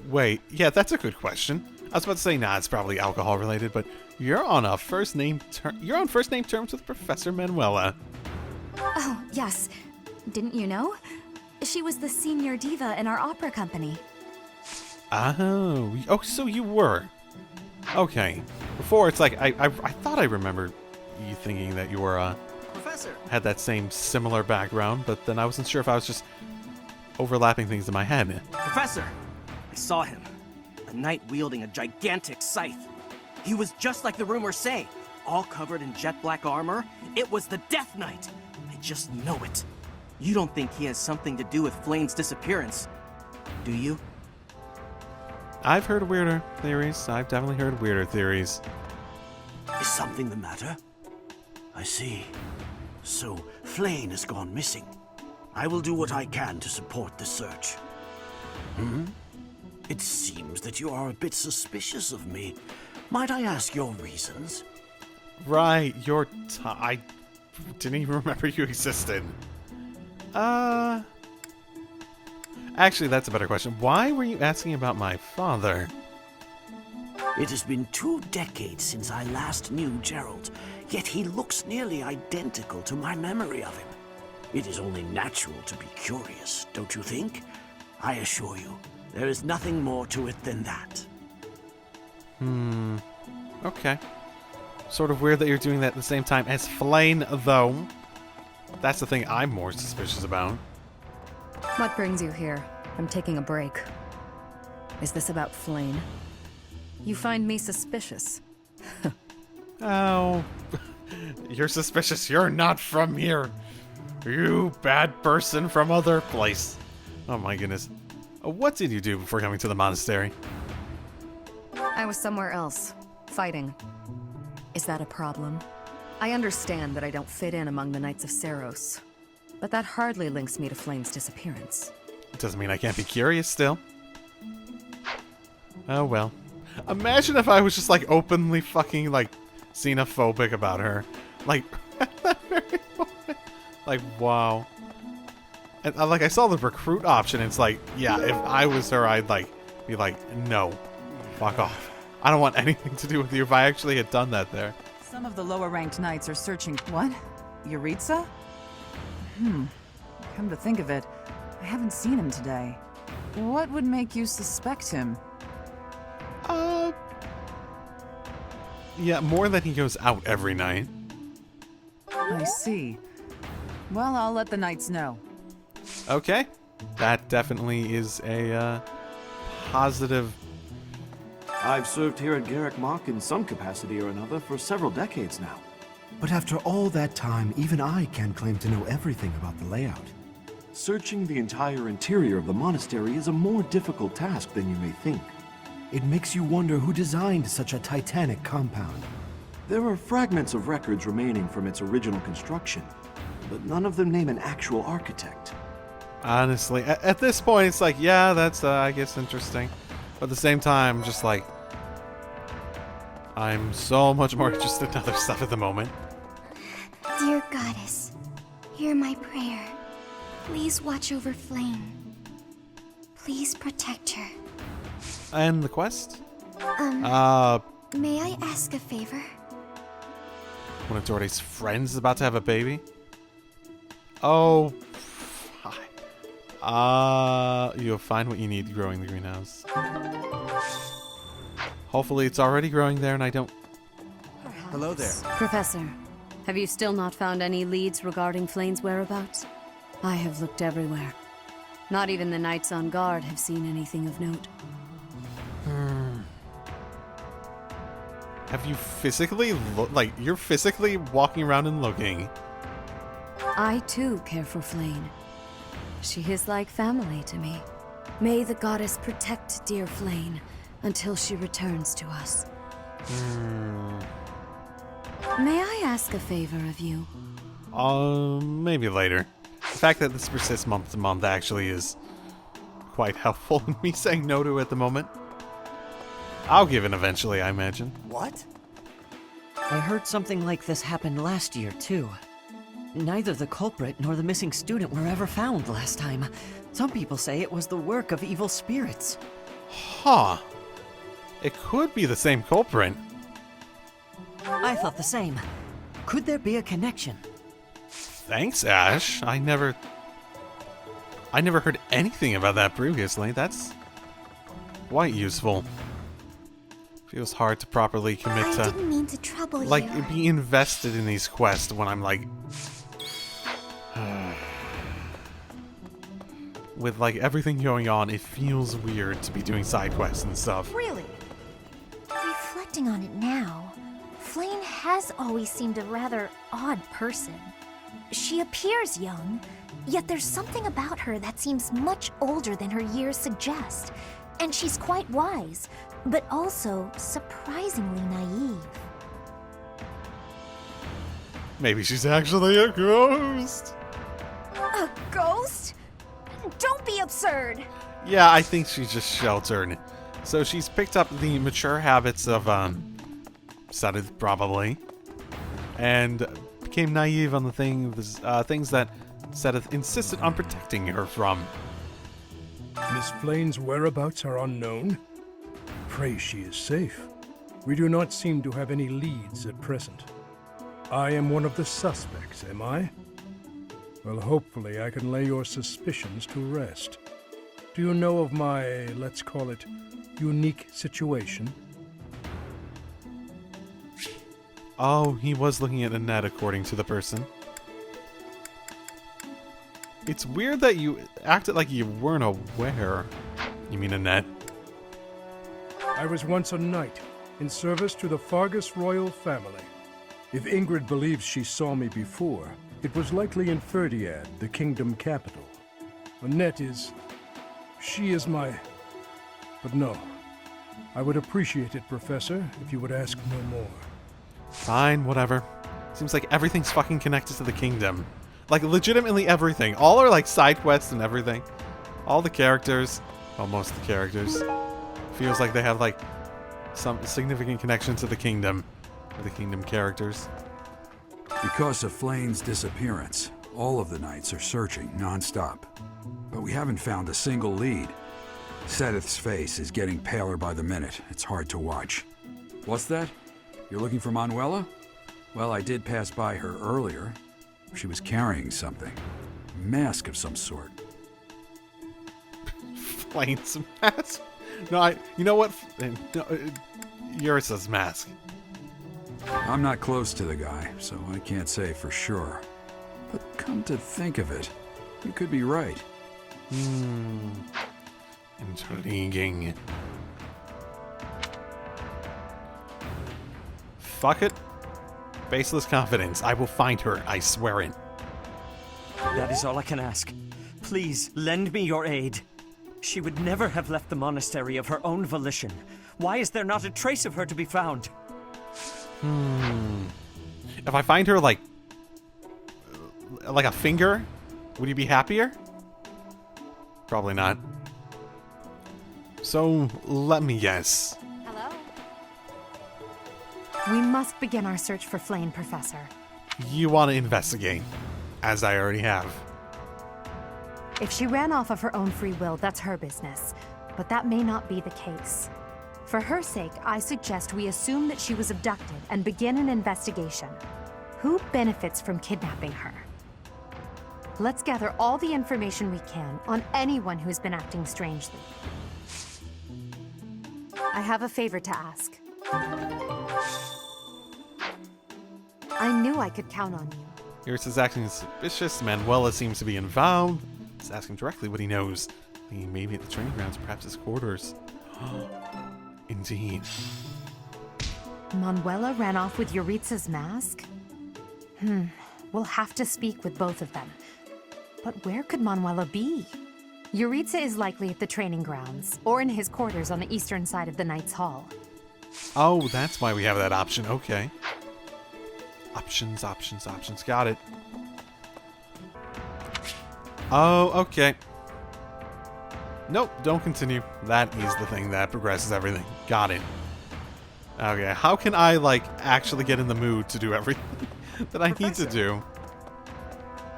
Wait, yeah, that's a good question. I was about to say, nah, it's probably alcohol related, but you're on first name terms with Professor Manuela. Oh, yes. Didn't you know? She was the senior diva in our opera company. Oh, so you were. Okay. Before, it's like, I thought I remembered you thinking that you were, Professor! had that same similar background, but then I wasn't sure if I was just overlapping things in my head. Professor! I saw him. A knight wielding a gigantic scythe. He was just like the rumors say, all covered in jet black armor. It was the Death Knight. I just know it. You don't think he has something to do with Flayn's disappearance, do you? I've heard weirder theories. I've definitely heard weirder theories. Is something the matter? I see. So, Flayn has gone missing. I will do what I can to support the search. It seems that you are a bit suspicious of me. Might I ask your reasons? Right, I didn't even remember you existed. Actually, that's a better question. Why were you asking about my father? It has been 2 decades since I last knew Gerald, yet he looks nearly identical to my memory of him. It is only natural to be curious, don't you think? I assure you, there is nothing more to it than that. Okay. Sort of weird that you're doing that at the same time as Flayn, though. That's the thing I'm more suspicious about. What brings you here? I'm taking a break. Is this about Flayn? You find me suspicious. Oh. You're suspicious. You're not from here. You bad person from other place. Oh my goodness. What did you do before coming to the monastery? I was somewhere else, fighting. Is that a problem? I understand that I don't fit in among the Knights of Seiros, but that hardly links me to Flayn's disappearance. It doesn't mean I can't be curious still. Oh well. Imagine if I was just like openly fucking like xenophobic about her. Like, like wow. And like I saw the recruit option, it's like, yeah, if I was her, I'd like be like, no, fuck off. I don't want anything to do with you if I actually had done that there. Some of the lower-ranked knights are searching... What? Yuritsa? Come to think of it, I haven't seen him today. What would make you suspect him? Yeah, more that he goes out every night. I see. Well, I'll let the knights know. Okay. That definitely is a, positive... I've served here at Garrick Mach in some capacity or another for several decades now. But after all that time, even I can't claim to know everything about the layout. Searching the entire interior of the monastery is a more difficult task than you may think. It makes you wonder who designed such a titanic compound. There are fragments of records remaining from its original construction, but none of them name an actual architect. Honestly, at this point, it's like, yeah, that's, I guess, interesting. But at the same time, just like, I'm so much more interested in other stuff at the moment. Dear Goddess, hear my prayer. Please watch over Flayn. Please protect her. And the quest? May I ask a favor? One of Doherty's friends is about to have a baby? Oh, hi. You'll find what you need growing the greenhouse. Hopefully it's already growing there and I don't... Hello there. Professor, have you still not found any leads regarding Flayn's whereabouts? I have looked everywhere. Not even the knights on guard have seen anything of note. Have you physically, like, you're physically walking around and looking? I too care for Flayn. She is like family to me. May the goddess protect dear Flayn until she returns to us. May I ask a favor of you? Maybe later. The fact that this persists month to month actually is quite helpful in me saying no to it at the moment. I'll give in eventually, I imagine. What? I heard something like this happened last year, too. Neither the culprit nor the missing student were ever found last time. Some people say it was the work of evil spirits. Huh. It could be the same culprit. I thought the same. Could there be a connection? Thanks, Ash. I never heard anything about that previously. That's quite useful. Feels hard to properly commit to... I didn't mean to trouble like, you. be invested in these quests when I'm like... with, like, everything going on, it feels weird to be doing side quests and stuff. Really? Reflecting on it now, Flayn has always seemed a rather odd person. She appears young, yet there's something about her that seems much older than her years suggest. And she's quite wise, but also surprisingly naive. Maybe she's actually a ghost. A ghost? Don't be absurd! Yeah, I think she's just sheltered. So she's picked up the mature habits of, Sadith, probably. And became naive on the things that Sadith insisted on protecting her from. Miss Flayn's whereabouts are unknown. Pray she is safe. We do not seem to have any leads at present. I am one of the suspects, am I? Well, hopefully I can lay your suspicions to rest. Do you know of my, let's call it, unique situation? Oh, he was looking at Annette according to the person. It's weird that you acted like you weren't aware. You mean Annette? I was once a knight, in service to the Fargus royal family. If Ingrid believes she saw me before, it was likely in Ferdiad, the kingdom capital. Annette is... she is my... but no. I would appreciate it, Professor, if you would ask no more. Fine, whatever. Seems like everything's fucking connected to the kingdom. Like, legitimately everything. All are, like, side quests and everything. All the characters, well, most of the characters, feels like they have, like, some significant connection to the kingdom. Or the kingdom characters. Because of Flayn's disappearance, all of the knights are searching non-stop. But we haven't found a single lead. Sedith's face is getting paler by the minute. It's hard to watch. What's that? You're looking for Manuela? Well, I did pass by her earlier. She was carrying something. A mask of some sort. Flayn's mask? No, you know what? No, Yurisa's mask. I'm not close to the guy, so I can't say for sure. But come to think of it, you could be right. Intriguing. Fuck it. Baseless confidence. I will find her, I swear it. That is all I can ask. Please, lend me your aid. She would never have left the monastery of her own volition. Why is there not a trace of her to be found? If I find her like a finger, would you be happier? Probably not. So, let me guess. Hello? We must begin our search for Flayn, Professor. You want to investigate, as I already have. If she ran off of her own free will, that's her business. But that may not be the case. For her sake, I suggest we assume that she was abducted and begin an investigation. Who benefits from kidnapping her? Let's gather all the information we can on anyone who's been acting strangely. I have a favor to ask. I knew I could count on you. Yours is acting suspicious. Manuela seems to be involved. Let's ask him directly what he knows. He may be at the training grounds, perhaps his quarters. Indeed. Manuela ran off with Yuritsa's mask? We'll have to speak with both of them. But where could Manuela be? Yuritsa is likely at the training grounds, or in his quarters on the eastern side of the Knight's Hall. Oh, that's why we have that option. Okay. Options, options, options. Got it. Oh, okay. Nope, don't continue. That is the thing that progresses everything. Got it. Okay, how can I, like, actually get in the mood to do everything that I need to do?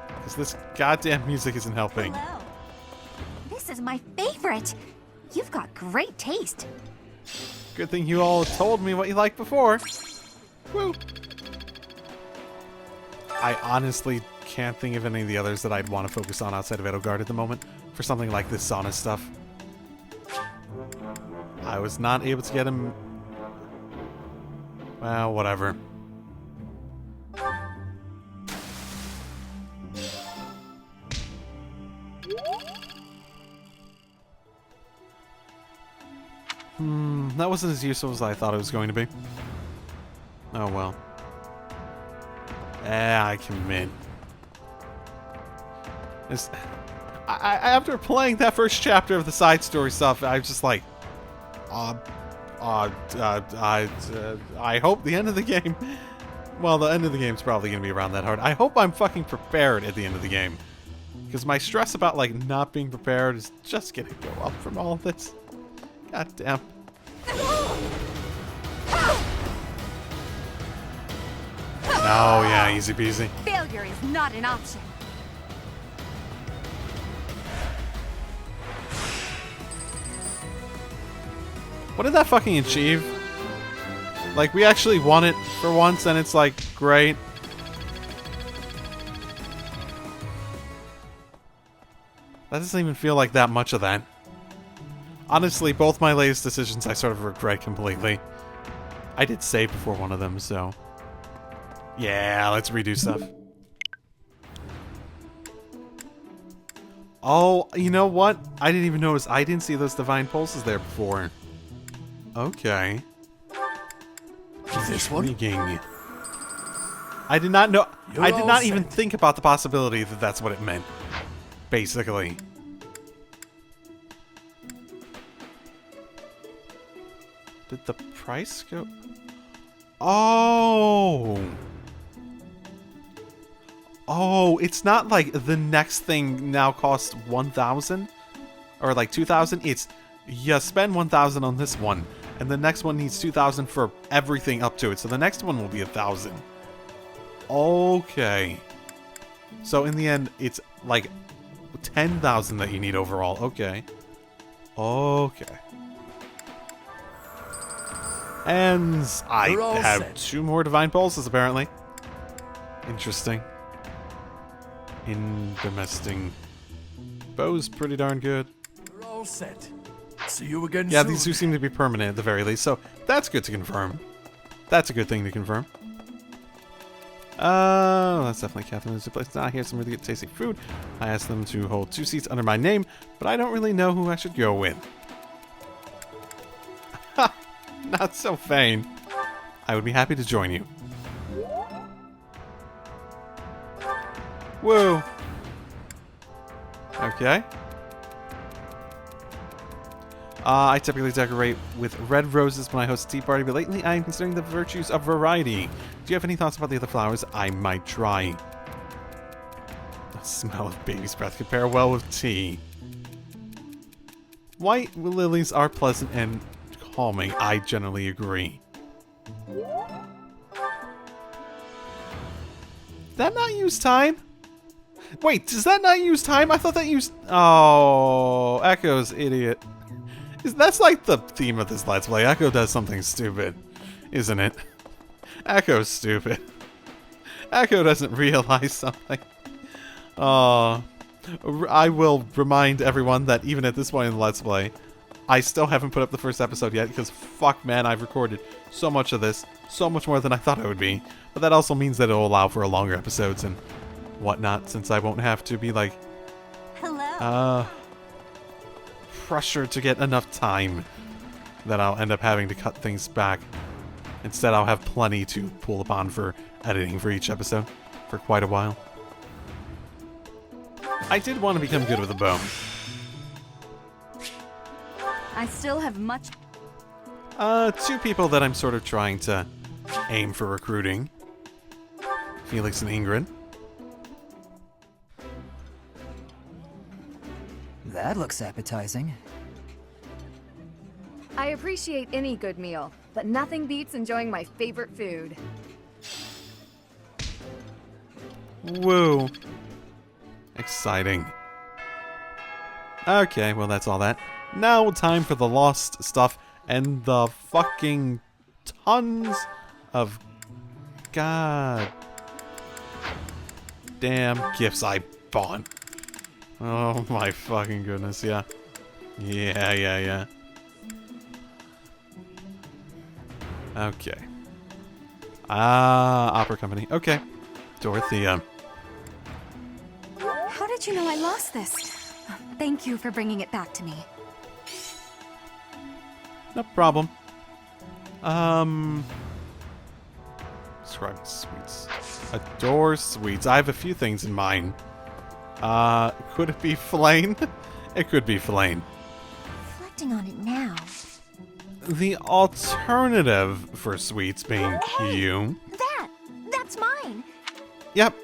Because this goddamn music isn't helping. Hello. This is my favorite. You've got great taste. Good thing you all told me what you liked before. Woo! I honestly can't think of any of the others that I'd want to focus on outside of Edelgard at the moment for something like this sauna stuff. I was not able to get him. Well, whatever. That wasn't as useful as I thought it was going to be. Oh well. I commit. After playing that first chapter of the side story stuff, I was just like, I hope the end of the game. Well, the end of the game's probably gonna be around that hard. I hope I'm fucking prepared at the end of the game, because my stress about like not being prepared is just gonna go up from all of this. God damn. Oh yeah, easy peasy. Failure is not an option. What did that fucking achieve? Like, we actually won it for once, and it's like, great. That doesn't even feel like that much of that. Honestly, both my latest decisions I sort of regret completely. I did save before one of them, so... Yeah, let's redo stuff. Oh, you know what? I didn't even notice. I didn't see those divine pulses there before. Okay. This one? Intriguing. I did not know. I did not even think about the possibility that that's what it meant. Basically. Did the price go? Oh. Oh, it's not like the next thing now costs 1,000 or like 2,000. It's you spend 1,000 on this one, and the next one needs 2,000 for everything up to it. So the next one will be 1,000. Okay. So in the end, it's like 10,000 that you need overall. Okay. Okay. And I have set. 2 more divine pulses apparently. Interesting. Interesting. Bow's pretty darn good. We're all set. See you again Yeah, soon. these 2 seem to be permanent at the very least, so that's good to confirm. That's a good thing to confirm. That's definitely Catherine's place. Now here's some really good tasty food. I asked them to hold 2 seats under my name, but I don't really know who I should go with. Ha! Not so vain. I would be happy to join you. Whoa. Okay. I typically decorate with red roses when I host a tea party, but lately I am considering the virtues of variety. Do you have any thoughts about the other flowers I might try? The smell of baby's breath could pair well with tea. White lilies are pleasant and calming. I generally agree. Did that not use time? Wait, does that not use time? I thought that used... Oh, Echo's idiot. That's like the theme of this Let's Play. Echo does something stupid, isn't it? Echo's stupid. Echo doesn't realize something. I will remind everyone that even at this point in the Let's Play, I still haven't put up the first episode yet because fuck man, I've recorded so much of this, so much more than I thought I would be. But that also means that it'll allow for longer episodes and whatnot, since I won't have to be like, pressured to get enough time that I'll end up having to cut things back. Instead, I'll have plenty to pull upon for editing for each episode for quite a while. I did want to become good with a bow. I still have much... Two people that I'm sort of trying to aim for recruiting. Felix and Ingrid. That looks appetizing. I appreciate any good meal, but nothing beats enjoying my favorite food. Woo. Exciting. Okay, well that's all that. Now time for the lost stuff and the fucking tons of god damn gifts I bought. Oh my fucking goodness, yeah. Yeah. Okay. Opera company. Okay. Dorothea. How did you know I lost this? Thank you for bringing it back to me. No problem. Describe sweets. Adore sweets. I have a few things in mind. Could it be Flayn? It could be Flayn. Reflecting on it now. The alternative for sweets being you. That's mine. Yep.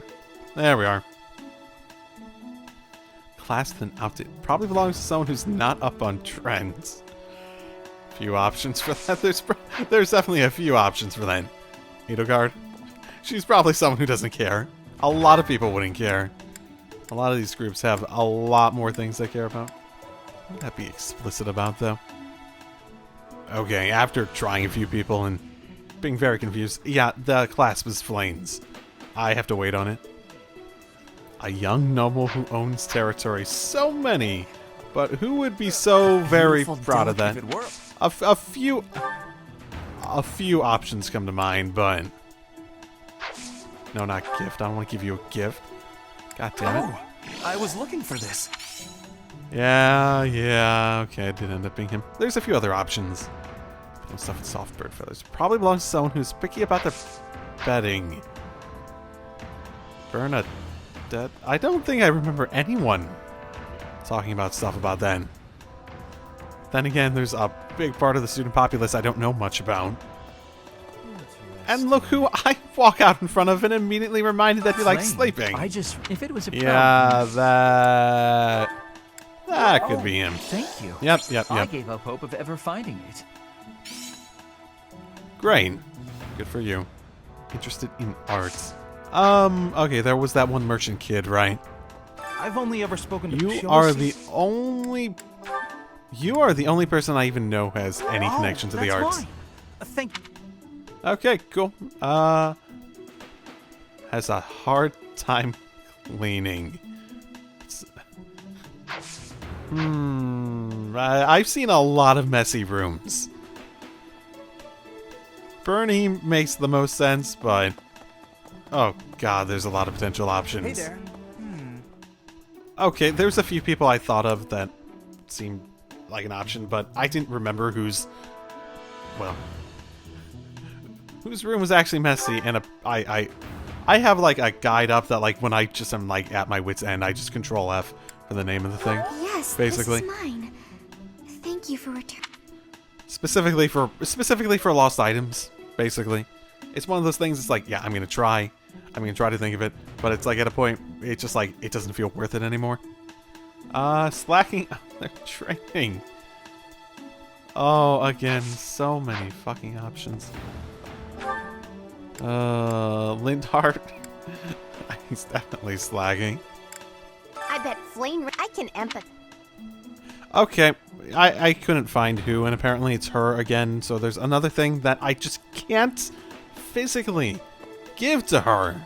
There we are. Classed and outdated. Probably belongs to someone who's not up on trends. Few options for that. There's definitely a few options for that. Edelgard. She's probably someone who doesn't care. A lot of people wouldn't care. A lot of these groups have a lot more things they care about. What would that be explicit about, though? Okay, after trying a few people and being very confused, yeah, the clasp is Flayn's. I have to wait on it. A young noble who owns territory. So many, but who would be so very proud of that? A few options come to mind, but no, not gift. I don't want to give you a gift. God damn it. I was looking for this. Yeah, okay, it did end up being him. There's a few other options. Stuff with soft bird feathers. Probably belongs to someone who's picky about their bedding. Bernadette. I don't think I remember anyone talking about stuff about that. Then again, there's a big part of the student populace I don't know much about. And look who I walk out in front of and immediately reminded that he likes sleeping. If it was a yeah, that could be him. Thank you. Yep. I gave up hope of ever finding it. Great. Good for you. Interested in art. Okay, there was that one merchant kid, right? I've only ever spoken to You are the only person I even know has any connection to the arts. Thank you. Okay, cool. Has a hard time cleaning. I've seen a lot of messy rooms. Bernie makes the most sense, but oh god, there's a lot of potential options. Hey there. Okay, there's a few people I thought of that seemed like an option, but I didn't remember whose room was actually messy, and I have like a guide up that like when I just am like at my wit's end, I just Control F for the name of the thing. Yes, basically. this is mine. Thank you for returning. Specifically for lost items, basically. It's one of those things, it's like, yeah, I'm gonna try to think of it, but it's like at a point, it's just like, it doesn't feel worth it anymore. Slacking their training. Oh, again, so many fucking options. Lindhart. He's definitely slacking. I bet Flayn. I can empathize. Okay, I couldn't find who, and apparently it's her again, so there's another thing that I just can't physically give to her.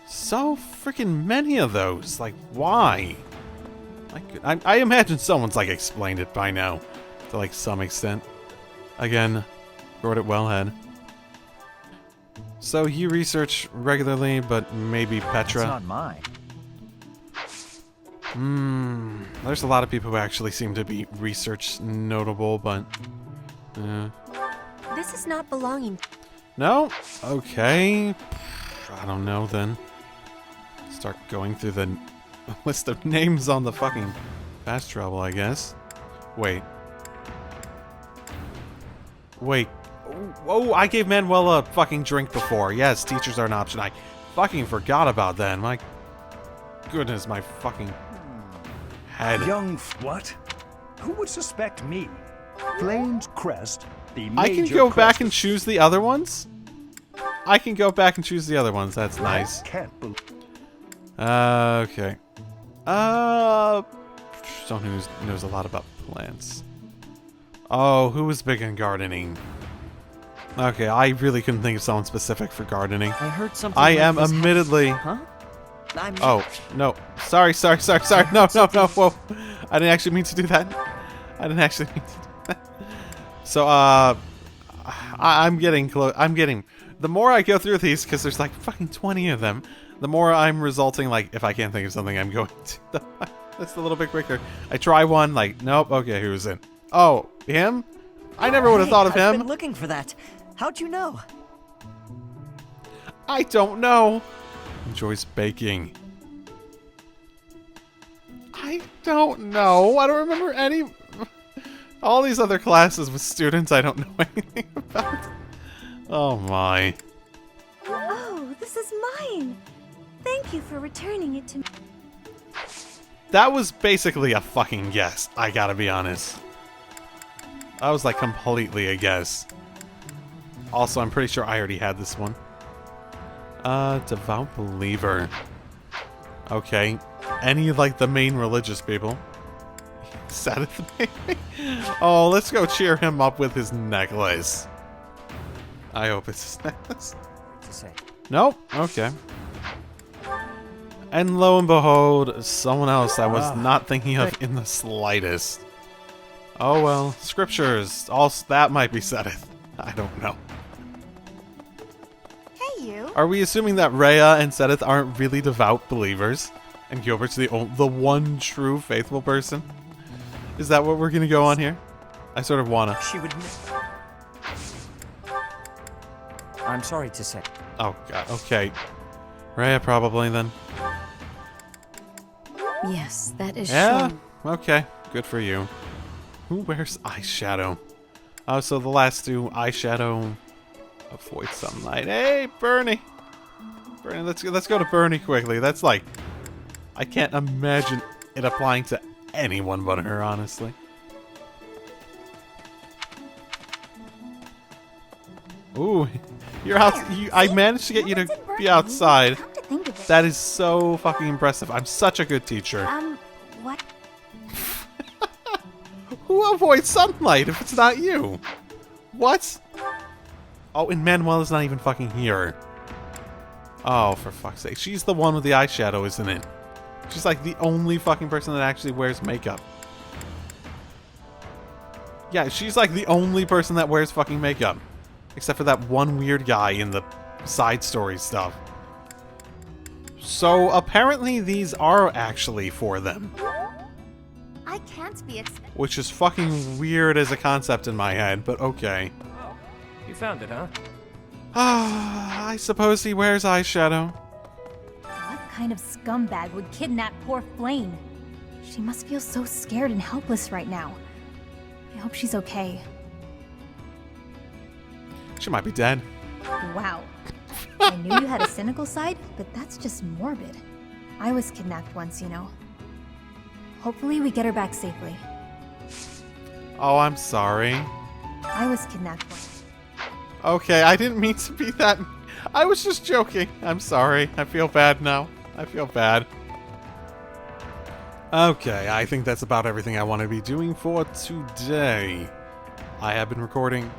So freaking many of those. Like, why? Like, I imagine someone's, like, explained it by now, to, like, some extent. Again, Gordit Wellhead. So you research regularly, but maybe Petra. It's not mine. There's a lot of people who actually seem to be research notable, but... This is not belonging. No? Okay. I don't know, then. Start going through the list of names on the fucking fast travel, I guess. Wait. Oh, I gave Manuel a fucking drink before. Yes, teachers are an option. I fucking forgot about that. My goodness, my fucking head. What? Who would suspect me? Flayn's crest, the major I can go back crest and choose the other ones? I can go back and choose the other ones. That's nice. Can't believe. Okay. Someone who knows a lot about plants. Oh, who was big in gardening? Okay, I really couldn't think of someone specific for gardening. I heard something. I like am this admittedly. Huh? Oh, no. Sorry. No. Whoa. I didn't actually mean to do that. So, I'm getting close. The more I go through these, because there's like fucking 20 of them, the more I'm resulting, like, if I can't think of something, I'm going to that's a little bit quicker. I try one, like, nope, okay, who's in? Oh, him? I never would have thought of him. I've been looking for that. How'd you know? I don't know. Enjoys baking. I don't know. I don't remember any... All these other classes with students I don't know anything about. Oh my. Oh, this is mine. Thank you for returning it to me. That was basically a fucking guess, I gotta be honest. That was like completely a guess. Also, I'm pretty sure I already had this one. Devout believer. Okay. Any, like, the main religious people. Sadith maybe? Oh, let's go cheer him up with his necklace. I hope it's his necklace. Nope. Okay. And lo and behold, someone else I was not thinking of in the slightest. Oh well, scriptures. Also, that might be Sedith. I don't know. Hey, you. Are we assuming that Rhea and Sedith aren't really devout believers, and Gilbert's the one true faithful person? Is that what we're gonna go on here? I sort of wanna. She would. I'm sorry to say. Oh god. Okay. Rhea probably then. Yes, that is Yeah. true. Okay. Good for you. Who wears eyeshadow? Oh, so the last two eyeshadow. Avoid sunlight. Hey, Bernie. Bernie, let's go to Bernie quickly. That's like, I can't imagine it applying to anyone but her, honestly. Ooh, you're out. I managed to get you to be outside. That is so fucking impressive. I'm such a good teacher. What? Who avoids sunlight if it's not you? What? Oh, and Manuel is not even fucking here. Oh, for fuck's sake. She's the one with the eyeshadow, isn't it? She's like the only fucking person that actually wears makeup. Yeah, she's like the only person that wears fucking makeup. Except for that one weird guy in the side story stuff. So apparently these are actually for them. I can't be expected. Which is fucking weird as a concept in my head, but okay. You found it, huh? I suppose he wears eyeshadow. What kind of scumbag would kidnap poor Flayn? She must feel so scared and helpless right now. I hope she's okay. She might be dead. Wow. I knew you had a cynical side, but that's just morbid. I was kidnapped once, you know. Hopefully we get her back safely. Oh, I'm sorry. I was kidnapped once. Okay, I didn't mean to be that... I was just joking. I'm sorry. I feel bad now. I feel bad. Okay, I think that's about everything I want to be doing for today. I have been recording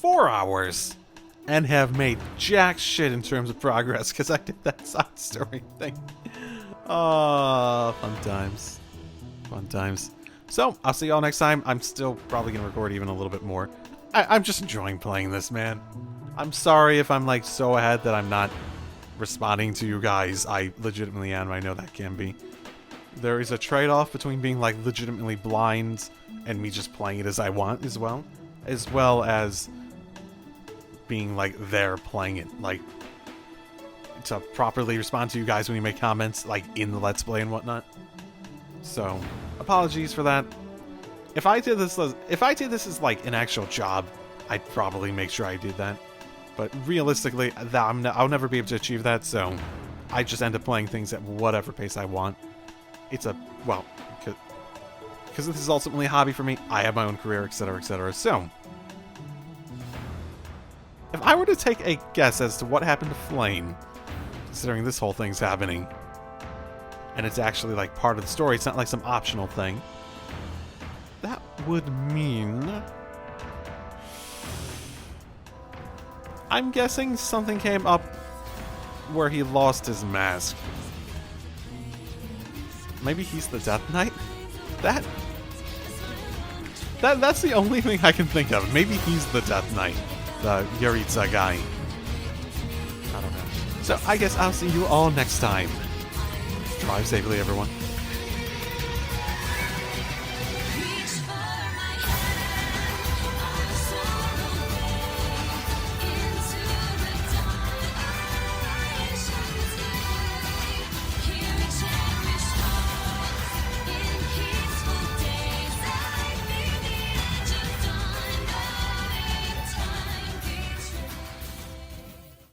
4 hours and have made jack shit in terms of progress because I did that side story thing. Oh, fun times. Fun times. So, I'll see y'all next time. I'm still probably going to record even a little bit more. I'm just enjoying playing this, man. I'm sorry if I'm like so ahead that I'm not responding to you guys. I legitimately am. I know that can be. There is a trade-off between being like legitimately blind and me just playing it as I want as well as being like there playing it, like to properly respond to you guys when you make comments like in the Let's Play and whatnot. So apologies for that. If I did this as like an actual job, I'd probably make sure I did that. But realistically, I'll never be able to achieve that, so I just end up playing things at whatever pace I want. It's a, well, because this is ultimately a hobby for me, I have my own career, etc., etc., so if I were to take a guess as to what happened to Flayn, considering this whole thing's happening, and it's actually like part of the story, it's not like some optional thing, that would mean... I'm guessing something came up where he lost his mask. Maybe he's the Death Knight? That's the only thing I can think of. Maybe he's the Death Knight. The Yuritsa guy. I don't know. So I guess I'll see you all next time. Drive safely, everyone.